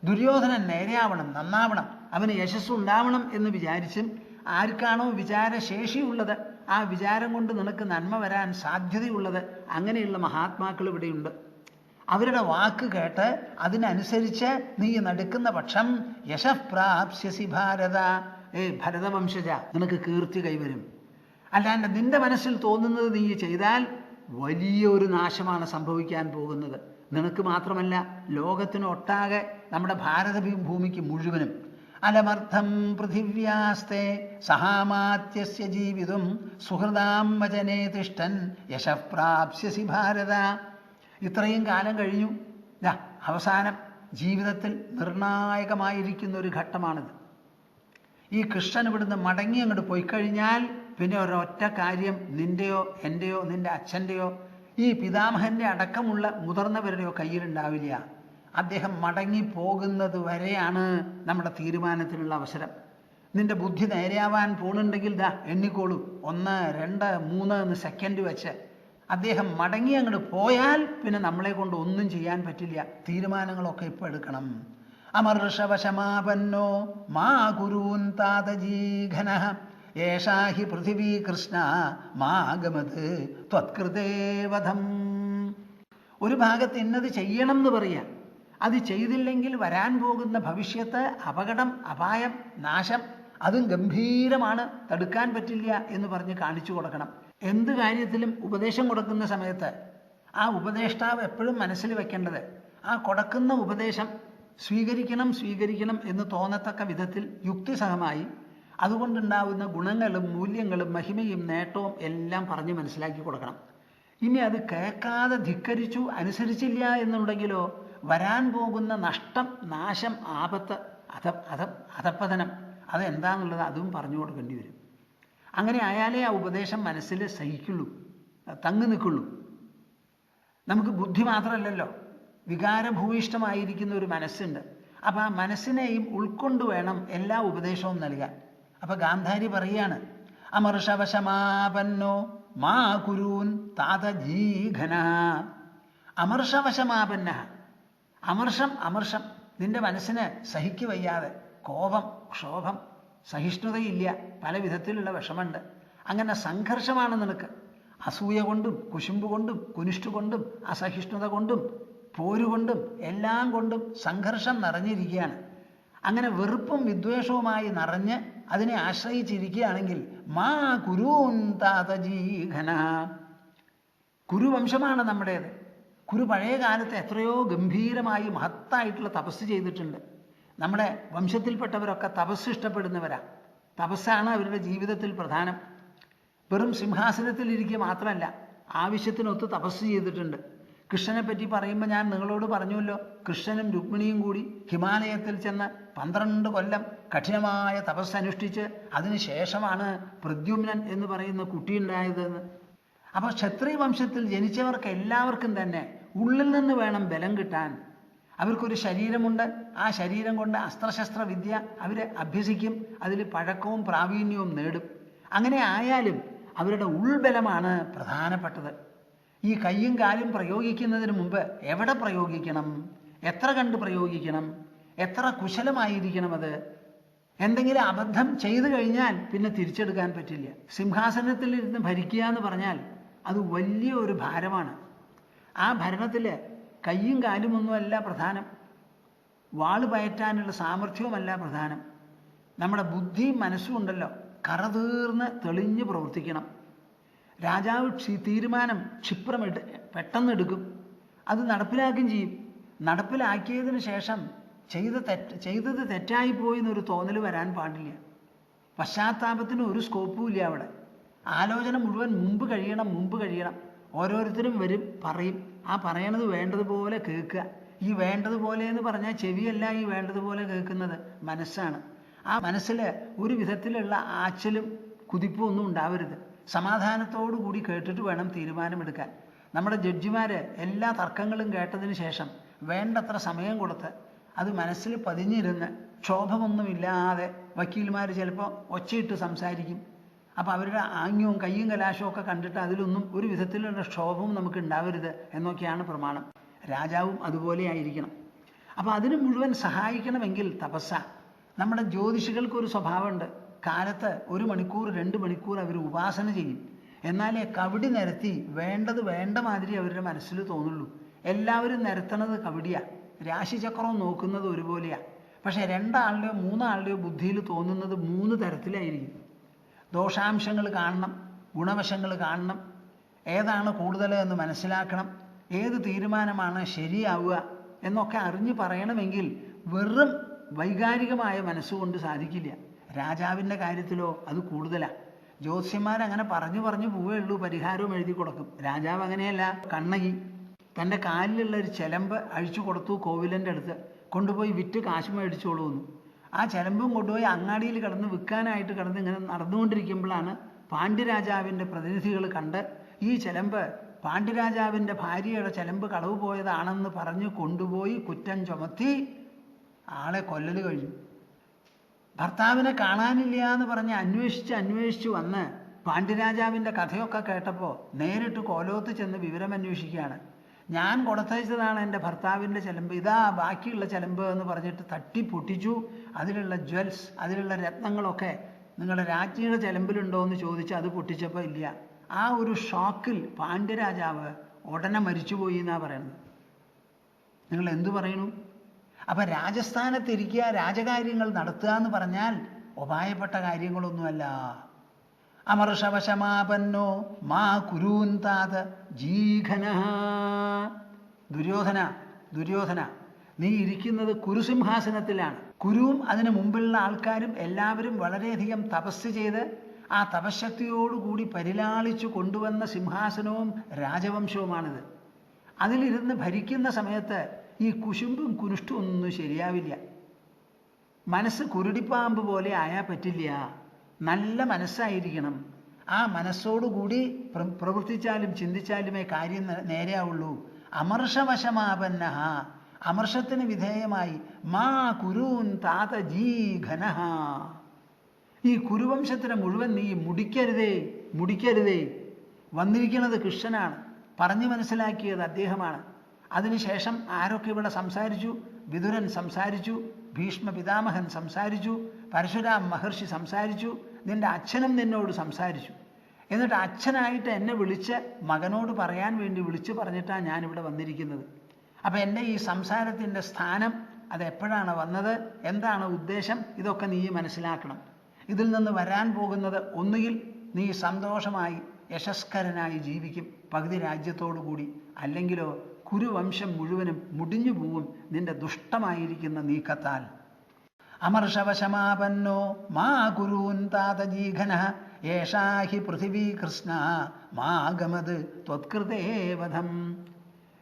ദുര്യോധനൻ നേരെയാവണം, നന്നാവണം, അവന് യശസ്സുണ്ടാവണം എന്ന് വിചാരിച്ചും ആർക്കാണോ വിചാരശേഷിയുള്ളത്, ആ വിചാരം കൊണ്ട് നിനക്ക് നന്മ വരാൻ സാധ്യതയുള്ളത്, അങ്ങനെയുള്ള മഹാത്മാക്കൾ ഇവിടെയുണ്ട്. അവരുടെ വാക്ക് കേട്ട് അതിനനുസരിച്ച് നീ നടക്കുന്ന പക്ഷം യശഃപ്രാപ്സ്യസി ഭാരത, ഭരതവംശജ, നിനക്ക് കീർത്തി കൈവരും. അല്ലാണ്ട് നിന്റെ മനസ്സിൽ തോന്നുന്നത് നീ ചെയ്താൽ വലിയൊരു നാശമാണ് സംഭവിക്കാൻ പോകുന്നത്. നിനക്ക് മാത്രമല്ല, ലോകത്തിനൊട്ടാകെ, നമ്മുടെ ഭാരതഭൂമിക്ക് മുഴുവനും. അലമർത്ഥം പൃഥിവ്യാസ്തേ സഹാമാത്യസ്യ ജീവിതം സുഹൃതാം വചനേ തിഷ്ഠൻ യശഃപ്രാപ്സ്യസി ഭാരത. ഇത്രയും കാലം കഴിഞ്ഞു, അവസാനം ജീവിതത്തിൽ നിർണായകമായിരിക്കുന്ന ഒരു ഘട്ടമാണിത്. ഈ കൃഷ്ണൻ ഇവിടുന്ന് മടങ്ങി അങ്ങോട്ട് പോയിക്കഴിഞ്ഞാൽ പിന്നെ ഒരൊറ്റ കാര്യം നിന്റെയോ എൻ്റെയോ നിന്റെ അച്ഛൻ്റെയോ ഈ പിതാമഹൻ്റെ അടക്കമുള്ള മുതിർന്നവരുടെയോ കയ്യിലുണ്ടാവില്ല. അദ്ദേഹം മടങ്ങി പോകുന്നത് വരെയാണ് നമ്മുടെ തീരുമാനത്തിനുള്ള അവസരം. നിന്റെ ബുദ്ധി നേരെയാവാൻ പോണുണ്ടെങ്കിൽ എണ്ണിക്കോളൂ, 1, 2, 3 എന്ന് സെക്കൻഡ് വെച്ച്. അദ്ദേഹം മടങ്ങി അങ്ങോട്ട് പോയാൽ പിന്നെ നമ്മളെ കൊണ്ട് ഒന്നും ചെയ്യാൻ പറ്റില്ല. തീരുമാനങ്ങളൊക്കെ ഇപ്പം എടുക്കണം. അമർഷവശമാപന്നോ മാ കുരൂൻ താതജീഘന ഏഷാ ഹി പൃഥിവീ കൃഷ്ണ മാഗമത് ത്വത്കൃതേവധം. ഒരു ഭാഗത്ത് ഇന്നത് ചെയ്യണം എന്ന് പറയാം, അത് ചെയ്തില്ലെങ്കിൽ വരാൻ പോകുന്ന ഭവിഷ്യത്ത്, അപകടം, അപായം, നാശം, അതും ഗംഭീരമാണ്, തടുക്കാൻ പറ്റില്ല എന്ന് പറഞ്ഞ് കാണിച്ചു കൊടുക്കണം. എന്ത് കാര്യത്തിലും ഉപദേശം കൊടുക്കുന്ന സമയത്ത് ആ ഉപദേഷ്ടാവ് എപ്പോഴും മനസ്സിൽ വെക്കേണ്ടത്, ആ കൊടുക്കുന്ന ഉപദേശം സ്വീകരിക്കണം എന്ന് തോന്നത്തക്ക വിധത്തിൽ യുക്തിസഹമായി അതുകൊണ്ടുണ്ടാവുന്ന ഗുണങ്ങളും മൂല്യങ്ങളും മഹിമയും നേട്ടവും എല്ലാം പറഞ്ഞ് മനസ്സിലാക്കി കൊടുക്കണം. ഇനി അത് കേൾക്കാതെ ധിക്കരിച്ചു, അനുസരിച്ചില്ല എന്നുണ്ടെങ്കിലോ വരാൻ പോകുന്ന നഷ്ടം, നാശം, ആപത്ത്, അധപ്പതനം അതെന്താന്നുള്ളത് അതും പറഞ്ഞു കൊടുക്കേണ്ടി വരും. അങ്ങനെ ആയാലേ ആ ഉപദേശം മനസ്സിൽ സഹിക്കുള്ളൂ, തങ്ങി നിൽക്കുള്ളൂ. നമുക്ക് ബുദ്ധി മാത്രമല്ലല്ലോ, വികാരഭൂയിഷ്ടമായിരിക്കുന്ന ഒരു മനസ്സുണ്ട്. അപ്പം ആ മനസ്സിനെയും ഉൾക്കൊണ്ട് വേണം എല്ലാ ഉപദേശവും നൽകാൻ. അപ്പം ഗാന്ധാരി പറയാണ്, അമർഷവശമാപന്നോ മാ കുരൂൻ താതജീഘന. അമർഷവശമാപന്ന, അമർഷം നിന്റെ മനസ്സിന് സഹിക്കു വയ്യാതെ, കോപം, ക്ഷോഭം, സഹിഷ്ണുതയില്ല, പല വിധത്തിലുള്ള വിഷമുണ്ട്. അങ്ങനെ സംഘർഷമാണ് നിനക്ക്. അസൂയ കൊണ്ടും കുശുമ്പ് കൊണ്ടും കുനിഷ്ഠ കൊണ്ടും അസഹിഷ്ണുത കൊണ്ടും പോരുകൊണ്ടും എല്ലാം കൊണ്ടും സംഘർഷം നിറഞ്ഞിരിക്കുകയാണ്. അങ്ങനെ വെറുപ്പും വിദ്വേഷവുമായി നിറഞ്ഞ് അതിനെ ആശ്രയിച്ചിരിക്കുകയാണെങ്കിൽ മാ കുരൂൻ താതജീഘന. കുരുവംശമാണ് നമ്മുടേത്. കുരു പഴയ കാലത്ത് എത്രയോ ഗംഭീരമായി മഹത്തായിട്ടുള്ള തപസ് ചെയ്തിട്ടുണ്ട്. നമ്മുടെ വംശത്തിൽപ്പെട്ടവരൊക്കെ തപസ് ഇഷ്ടപ്പെടുന്നവരാ. തപസ്സാണ് അവരുടെ ജീവിതത്തിൽ പ്രധാനം. വെറും സിംഹാസനത്തിലിരിക്കുക മാത്രമല്ല, ആവശ്യത്തിനൊത്ത് തപസ് ചെയ്തിട്ടുണ്ട്. കൃഷ്ണനെ പറ്റി പറയുമ്പോൾ ഞാൻ നിങ്ങളോട് പറഞ്ഞുവല്ലോ, കൃഷ്ണനും രുക്മിണിയും കൂടി ഹിമാലയത്തിൽ ചെന്ന് 12 കൊല്ലം കഠിനമായ തപസ്സനുഷ്ഠിച്ച് അതിനുശേഷമാണ് പ്രദ്യുമ്നൻ എന്ന് പറയുന്ന കുട്ടിയുണ്ടായതെന്ന്. അപ്പോൾ ക്ഷത്രിയ വംശത്തിൽ ജനിച്ചവർക്ക് എല്ലാവർക്കും തന്നെ ഉള്ളിൽ നിന്ന് വേണം ബലം കിട്ടാൻ. അവർക്കൊരു ശരീരമുണ്ട്, ആ ശരീരം കൊണ്ട് അസ്ത്രശസ്ത്ര വിദ്യ അവർ അഭ്യസിക്കും, അതിൽ പഴക്കവും പ്രാവീണ്യവും നേടും. അങ്ങനെ ആയാലും അവരുടെ ഉൾബലമാണ് പ്രധാനപ്പെട്ടത്. ഈ കയ്യും കാലും പ്രയോഗിക്കുന്നതിന് മുമ്പ് എവിടെ പ്രയോഗിക്കണം, എത്ര കണ്ട് പ്രയോഗിക്കണം, എത്ര കുശലമായിരിക്കണം. അത് എന്തെങ്കിലും അബദ്ധം ചെയ്തു കഴിഞ്ഞാൽ പിന്നെ തിരിച്ചെടുക്കാൻ പറ്റില്ല. സിംഹാസനത്തിൽ ഇരുന്ന് ഭരിക്കുക എന്ന് പറഞ്ഞാൽ അത് വലിയ ഒരു ഭാരമാണ്. ആ ഭരണത്തിൽ കയ്യും കാലുമൊന്നുമല്ല പ്രധാനം, വാള് പയറ്റാനുള്ള സാമർഥ്യവുമല്ല പ്രധാനം. നമ്മുടെ ബുദ്ധിയും മനസ്സും ഉണ്ടല്ലോ, കറതീർന്ന് തെളിഞ്ഞ് പ്രവർത്തിക്കണം. രാജാവ് തീരുമാനം പെട്ടെന്ന് എടുക്കും, അത് നടപ്പിലാക്കുകയും ചെയ്യും. നടപ്പിലാക്കിയതിന് ശേഷം ചെയ്തത് തെറ്റായിപ്പോയി എന്നൊരു തോന്നൽ വരാൻ പാടില്ല. പശ്ചാത്താപത്തിന് ഒരു സ്കോപ്പും ഇല്ല അവിടെ. ആലോചന മുഴുവൻ മുമ്പ് കഴിയണം. ഓരോരുത്തരും വരും, പറയും, ആ പറയണത് വേണ്ടതുപോലെ കേൾക്കുക. ഈ വേണ്ടതുപോലെ എന്ന് പറഞ്ഞാൽ ചെവിയല്ല ഈ വേണ്ടതുപോലെ കേൾക്കുന്നത്, മനസ്സാണ്. ആ മനസ്സിൽ ഒരു വിധത്തിലുള്ള ആച്ചലും കുതിപ്പും ഒന്നും ഉണ്ടാവരുത്. സമാധാനത്തോടു കൂടി കേട്ടിട്ട് വേണം തീരുമാനമെടുക്കാൻ. നമ്മുടെ ജഡ്ജിമാർ എല്ലാ തർക്കങ്ങളും കേട്ടതിന് ശേഷം വേണ്ടത്ര സമയം കൊടുത്ത് അത് മനസ്സിൽ പതിഞ്ഞിരുന്ന് ക്ഷോഭമൊന്നുമില്ലാതെ വക്കീൽമാർ ചിലപ്പോൾ ഒച്ചയിട്ട് സംസാരിക്കും. അപ്പോൾ അവരുടെ ആംഗ്യവും കയ്യും കലാശവും ഒക്കെ കണ്ടിട്ട് അതിലൊന്നും ഒരു വിധത്തിലുള്ള ക്ഷോഭവും നമുക്ക് ഉണ്ടാവരുത് എന്നൊക്കെയാണ് പ്രമാണം. രാജാവും അതുപോലെ ആയിരിക്കണം. അപ്പോൾ അതിന് മുഴുവൻ സഹായിക്കണമെങ്കിൽ തപസ്സ. നമ്മുടെ ജ്യോതിഷികൾക്കൊരു സ്വഭാവമുണ്ട്, കാലത്ത് 1 മണിക്കൂർ 2 മണിക്കൂർ അവർ ഉപാസന ചെയ്യും. എന്നാലേ കവടി നിരത്തി വേണ്ടത് വേണ്ട മാതിരി അവരുടെ മനസ്സിൽ തോന്നുള്ളൂ. എല്ലാവരും നിരത്തണത് കവടിയാണ്, രാശിചക്രവും നോക്കുന്നത് ഒരുപോലെയാണ്. പക്ഷേ 2 ആളുടെയോ 3 ആളുടെയോ ബുദ്ധിയിൽ തോന്നുന്നത് 3 തരത്തിലായിരിക്കും. ദോഷാംശങ്ങൾ കാണണം, ഗുണവശങ്ങൾ കാണണം, ഏതാണ് കൂടുതൽ എന്ന് മനസ്സിലാക്കണം, ഏത് തീരുമാനമാണ് ശരിയാവുക എന്നൊക്കെ അറിഞ്ഞ് പറയണമെങ്കിൽ വെറും വൈകാരികമായ മനസ്സുകൊണ്ട് സാധിക്കില്ല. രാജാവിൻ്റെ കാര്യത്തിലോ അത് കൂടുതലാണ്. ജ്യോത്സ്യന്മാരങ്ങനെ പറഞ്ഞു പോവേ ഉള്ളൂ, പരിഹാരവും എഴുതി കൊടുക്കും. രാജാവ് അങ്ങനെയല്ല. കണ്ണകി തൻ്റെ കാലിലുള്ള ഒരു ചെലമ്പ് അഴിച്ചു കൊടുത്തു, കോവിലൻ്റെ അടുത്ത് കൊണ്ടുപോയി വിറ്റ് കാശ് മേടിച്ചോളൂ എന്ന്. ആ ചെലമ്പും കൊണ്ടുപോയി അങ്ങാടിയിൽ കിടന്ന് വിൽക്കാനായിട്ട് കിടന്ന് ഇങ്ങനെ നടന്നുകൊണ്ടിരിക്കുമ്പോഴാണ് പാണ്ഡ്യരാജാവിൻ്റെ പ്രതിനിധികൾ കണ്ട് ഈ ചെലമ്പ് പാണ്ഡ്യരാജാവിൻ്റെ ഭാര്യയുടെ ചെലമ്പ് കളവ് പോയതാണെന്ന് പറഞ്ഞ് കൊണ്ടുപോയി കുറ്റം ചുമത്തി ആളെ കൊല്ലൽ കഴിഞ്ഞു. ഭർത്താവിനെ കാണാനില്ല എന്ന് പറഞ്ഞ് അന്വേഷിച്ച് വന്ന് പാണ്ഡ്യരാജാവിൻ്റെ കഥയൊക്കെ കേട്ടപ്പോൾ നേരിട്ട് കോലോത്ത് ചെന്ന് വിവരം അന്വേഷിക്കുകയാണ്. ഞാൻ കൊടുത്തയച്ചതാണ് എൻ്റെ ഭർത്താവിൻ്റെ ചെലമ്പ്, ഇതാ ബാക്കിയുള്ള ചെലമ്പ് എന്ന് പറഞ്ഞിട്ട് തട്ടി പൊട്ടിച്ചു. അതിലുള്ള ജ്വൽസ്, അതിലുള്ള രത്നങ്ങളൊക്കെ നിങ്ങളുടെ രാജ്ഞിയുടെ ചെലമ്പിലുണ്ടോ എന്ന് ചോദിച്ച് അത് പൊട്ടിച്ചപ്പോൾ ഇല്ല. ആ ഒരു ഷോക്കിൽ പാണ്ഡ്യരാജാവ് ഉടനെ മരിച്ചുപോയി എന്നാണ് പറയുന്നത്. നിങ്ങൾ എന്തു പറയണു? അപ്പം രാജസ്ഥാനത്തിരിക്കുക, രാജകാര്യങ്ങൾ നടത്തുക എന്ന് പറഞ്ഞാൽ ഉപായപ്പെട്ട കാര്യങ്ങളൊന്നുമല്ല. അമർഷവശമാപന്നോ മാ കുരൂൻ താത് ജീഘന. ദുര്യോധന, നീ ഇരിക്കുന്നത് കുരുസിംഹാസനത്തിലാണ്. കുരുവും അതിന് മുമ്പുള്ള ആൾക്കാരും എല്ലാവരും വളരെയധികം തപസ് ചെയ്ത് ആ തപശക്തിയോടുകൂടി പരിലാളിച്ചു കൊണ്ടുവന്ന സിംഹാസനവും രാജവംശവുമാണിത്. അതിലിരുന്ന് ഭരിക്കുന്ന സമയത്ത് ഈ കുശുമ്പും കുനുഷ്ടും ഒന്നും ശരിയാവില്ല. മനസ്സ് കുരുടിപ്പാമ്പ് പോലെ ആയാൽ പറ്റില്ല. നല്ല മനസ്സായിരിക്കണം. ആ മനസ്സോടുകൂടി പ്രവർത്തിച്ചാലും ചിന്തിച്ചാലുമേ കാര്യം നേരെയാവുള്ളൂ. അമർഷവശമാപന്ന, അമർഷത്തിന് വിധേയമായി മാ കുരൂൻ താത ജീഘന. ഈ കുരുവംശത്തിനെ മുഴുവൻ നീ മുടിക്കരുതേ. വന്നിരിക്കുന്നത് കൃഷ്ണനാണ്, പറഞ്ഞു മനസ്സിലാക്കിയത് അദ്ദേഹമാണ്. അതിനുശേഷം ആരൊക്കെ ഇവിടെ സംസാരിച്ചു? വിതുരൻ സംസാരിച്ചു, ഭീഷ്മ പിതാമഹൻ സംസാരിച്ചു, പരശുരാം മഹർഷി സംസാരിച്ചു, നിന്റെ അച്ഛനും നിന്നോട് സംസാരിച്ചു. എന്നിട്ട് അച്ഛനായിട്ട് എന്നെ വിളിച്ച് മകനോട് പറയാൻ വേണ്ടി വിളിച്ചു പറഞ്ഞിട്ടാണ് ഞാനിവിടെ വന്നിരിക്കുന്നത്. അപ്പം എൻ്റെ ഈ സംസാരത്തിൻ്റെ സ്ഥാനം അതെപ്പോഴാണ് വന്നത്, എന്താണ് ഉദ്ദേശം, ഇതൊക്കെ നീ മനസ്സിലാക്കണം. ഇതിൽ നിന്ന് വരാൻ പോകുന്നത് ഒന്നുകിൽ നീ സന്തോഷമായി യശസ്കരനായി ജീവിക്കും പകുതി രാജ്യത്തോടു കൂടി, അല്ലെങ്കിലോ കുരുവംശം മുഴുവനും മുടിഞ്ഞു പോവും നിന്റെ ദുഷ്ടമായിരിക്കുന്ന നീക്കത്താൽ. അമർഷവശമാപന്നോ മാ കുരൂൻ താതജീഘന യേഷാഹി പൃഥിവീ കൃഷ്ണ മാഗമത് ത്വത്കൃതേ വധം.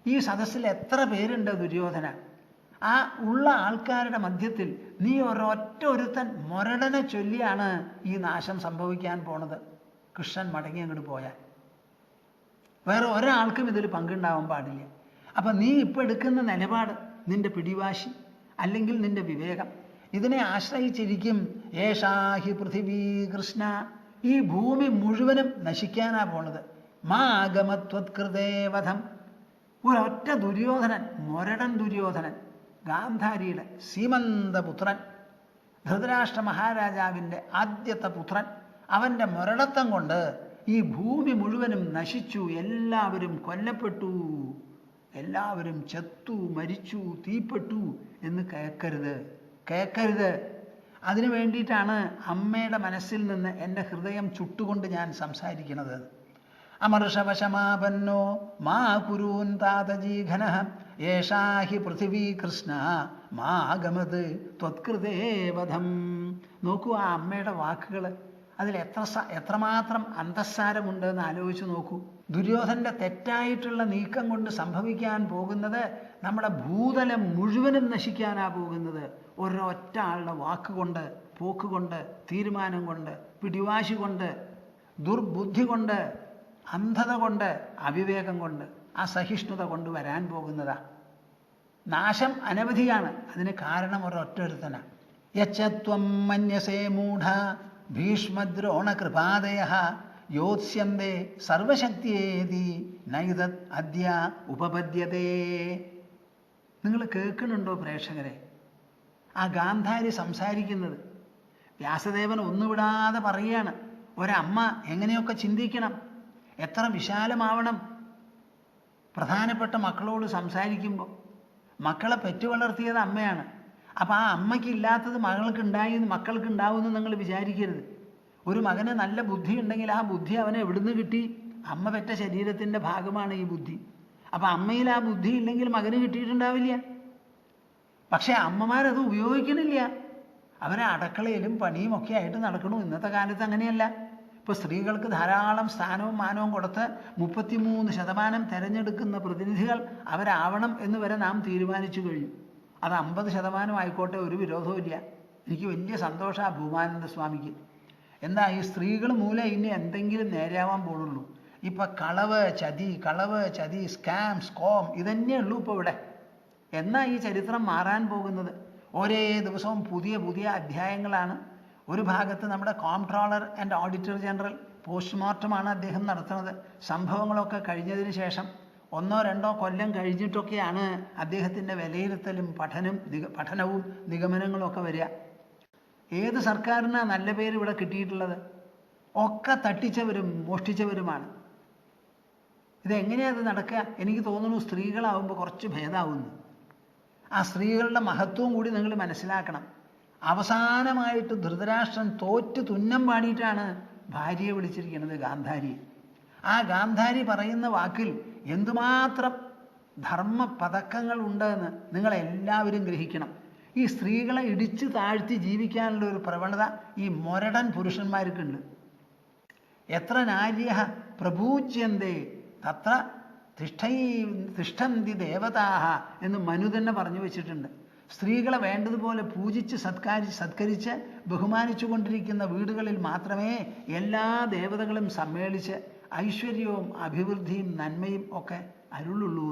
ഈ സദസ്സിൽ എത്ര പേരുണ്ട് ദുര്യോധന? ആ ഉള്ള ആൾക്കാരുടെ മധ്യത്തിൽ നീ ഒരുത്തൻ മുരടനെ ചൊല്ലിയാണ് ഈ നാശം സംഭവിക്കാൻ പോണത്. കൃഷ്ണൻ മടങ്ങി അങ്ങോട്ട് പോയാൽ വേറെ ഒരാൾക്കും ഇതിൽ പങ്കുണ്ടാവാൻ പാടില്ല. അപ്പം നീ ഇപ്പം എടുക്കുന്ന നിലപാട്, നിന്റെ പിടിവാശി അല്ലെങ്കിൽ നിന്റെ വിവേകം, ഇതിനെ ആശ്രയിച്ചിരിക്കും ഏഷാഹി പൃഥിവീ കൃഷ്ണ, ഈ ഭൂമി മുഴുവനും നശിക്കാനാ പോണത്. മാ ഗമത്വത്കൃതേവധം, ഒരൊറ്റ ദുര്യോധനൻ, മുരടൻ ദുര്യോധനൻ, ഗാന്ധാരിയുടെ സീമന്തപുത്രൻ, ധൃതരാഷ്ട്ര മഹാരാജാവിൻ്റെ ആദ്യത്തെ പുത്രൻ, അവൻ്റെ മുരടത്വം കൊണ്ട് ഈ ഭൂമി മുഴുവനും നശിച്ചു, എല്ലാവരും കൊല്ലപ്പെട്ടു, എല്ലാവരും ചത്തു, മരിച്ചു, തീപ്പെട്ടു എന്ന് കേൾക്കരുത്. അതിനു വേണ്ടിയിട്ടാണ് അമ്മയുടെ മനസ്സിൽ നിന്ന് എൻ്റെ ഹൃദയം ചുട്ടുകൊണ്ട് ഞാൻ സംസാരിക്കുന്നത്. അമർഷവശമാപന്നോ മാ കുരൂൻ താതജീഘനഃ യേഷാഹി പൃഥിവീ കൃഷ്ണ മാ ഗമത് ത്വത്കൃതേ വധം. നോക്കൂ ആ അമ്മയുടെ വാക്കുകൾ, അതിൽ എത്രമാത്രം അന്തസ്സാരമുണ്ടെന്ന് ആലോചിച്ച് നോക്കൂ. ദുര്യോധൻ്റെ തെറ്റായിട്ടുള്ള നീക്കം കൊണ്ട് സംഭവിക്കാൻ പോകുന്നത് നമ്മുടെ ഭൂതലം മുഴുവനും നശിക്കാനാ പോകുന്നത്. ഒരൊറ്റ ആളുടെ വാക്കുകൊണ്ട്, പോക്കുകൊണ്ട്, തീരുമാനം കൊണ്ട്, പിടിവാശി കൊണ്ട്, ദുർബുദ്ധി കൊണ്ട്, അന്ധത കൊണ്ട്, അവിവേകം കൊണ്ട്, അസഹിഷ്ണുത കൊണ്ട് വരാൻ പോകുന്നതാ. നാശം അനവധിയാണ്, അതിന് കാരണം ഒരൊറ്റൊരുത്തനാ. യച്ഛത്വം മന്യസേ മൂഢ ഭീഷ്മദ്രോണകൃപാദയഃ യോത്സ്യന്തേ സർവശക്തിയേതി നൈതത് അദ്യ ഉപപദ്യതേ. നിങ്ങൾ കേൾക്കുന്നുണ്ടോ പ്രേക്ഷകരെ? ആ ഗാന്ധാരി സംസാരിക്കുന്നത് വ്യാസദേവൻ ഒന്നുവിടാതെ പറയുകയാണ്. ഒരമ്മ എങ്ങനെയൊക്കെ ചിന്തിക്കണം, എത്ര വിശാലമാവണം. പ്രധാനപ്പെട്ട മക്കളോട് സംസാരിക്കുമ്പോൾ മക്കളെ പെറ്റുവളർത്തിയത് അമ്മയാണ്. അപ്പം ആ അമ്മയ്ക്കില്ലാത്തത് മക്കൾക്ക് ഉണ്ടാവുമെന്ന് നിങ്ങൾ വിചാരിക്കരുത്. ഒരു മകന് നല്ല ബുദ്ധി ഉണ്ടെങ്കിൽ ആ ബുദ്ധി അവന് എവിടുന്ന് കിട്ടി? അമ്മ പെറ്റ ശരീരത്തിൻ്റെ ഭാഗമാണ് ഈ ബുദ്ധി. അപ്പം അമ്മയിൽ ആ ബുദ്ധി ഇല്ലെങ്കിൽ മകന് കിട്ടിയിട്ടുണ്ടാവില്ല. പക്ഷേ അമ്മമാരത് ഉപയോഗിക്കണില്ല. അവരെ അടുക്കളയിലും പണിയും ഒക്കെ ആയിട്ട് നടക്കണു. ഇന്നത്തെ കാലത്ത് അങ്ങനെയല്ല. ഇപ്പോൾ സ്ത്രീകൾക്ക് ധാരാളം സ്ഥാനവും മാനവും കൊടുത്ത് 33% തിരഞ്ഞെടുക്കുന്ന പ്രതിനിധികൾ അവരാവണം എന്ന് വരെ നാം തീരുമാനിച്ചു കഴിഞ്ഞു. അത് 50% ആയിക്കോട്ടെ, ഒരു വിരോധവും ഇല്ല. എനിക്ക് വലിയ സന്തോഷമാണ് ഭൂമാനന്ദ സ്വാമിക്ക്. എന്താ ഈ സ്ത്രീകൾ മൂലം ഇനി എന്തെങ്കിലും നേരെയാവാൻ പോകുള്ളൂ. ഇപ്പം കളവ് ചതി സ്കാം സ്കോം ഇതന്നെ ഉള്ളൂ ഇപ്പോൾ ഇവിടെ. എന്നാ ഈ ചരിത്രം മാറാൻ പോകുന്നത്? ഒരേ ദിവസവും പുതിയ അധ്യായങ്ങളാണ്. ഒരു ഭാഗത്ത് നമ്മുടെ കോംട്രോളർ ആൻഡ് ഓഡിറ്റർ ജനറൽ പോസ്റ്റ്മോർട്ടമാണ് അദ്ദേഹം നടത്തുന്നത്. സംഭവങ്ങളൊക്കെ കഴിഞ്ഞതിന് ശേഷം 1-2 കൊല്ലം കഴിഞ്ഞിട്ടൊക്കെയാണ് അദ്ദേഹത്തിൻ്റെ വിലയിരുത്തലും പഠനവും നിഗമനങ്ങളും ഒക്കെ വരിക. ഏത് സർക്കാരിനാണ് നല്ല പേര് ഇവിടെ കിട്ടിയിട്ടുള്ളത്? ഒക്കെ തട്ടിച്ചവരും മോഷ്ടിച്ചവരുമാണ്. ഇതെങ്ങനെയാണ് അത് നടക്കുക? എനിക്ക് തോന്നുന്നു സ്ത്രീകളാവുമ്പോൾ കുറച്ച് ഭേദമാവുന്നു. ആ സ്ത്രീകളുടെ മഹത്വവും കൂടി നിങ്ങൾ മനസ്സിലാക്കണം. അവസാനമായിട്ട് ധൃതരാഷ്ട്രൻ തോറ്റ് തുന്നം പാടിയിട്ടാണ് ഭാര്യയെ വിളിച്ചിരിക്കുന്നത്, ഗാന്ധാരി. ആ ഗാന്ധാരി പറയുന്ന വാക്കിൽ എന്തുമാത്രം ധർമ്മ പതക്കങ്ങൾ ഉണ്ടെന്ന് നിങ്ങളെല്ലാവരും ഗ്രഹിക്കണം. ഈ സ്ത്രീകളെ ഇടിച്ചു താഴ്ത്തി ജീവിക്കാനുള്ള ഒരു പ്രവണത ഈ മൊരടൻ പുരുഷന്മാർക്കുണ്ട്. എത്ര നാര്യ പ്രപൂജ്യന്തേ തത്ര തിഷ്ഠന്തി ദേവതാഹ എന്ന് മനു തന്നെ പറഞ്ഞു വെച്ചിട്ടുണ്ട്. സ്ത്രീകളെ വേണ്ടതുപോലെ പൂജിച്ച് സത്കരിച്ച് ബഹുമാനിച്ചു കൊണ്ടിരിക്കുന്ന വീടുകളിൽ മാത്രമേ എല്ലാ ദേവതകളും സമ്മേളിച്ച് ഐശ്വര്യവും അഭിവൃദ്ധിയും നന്മയും ഒക്കെ അരുളുള്ളൂ.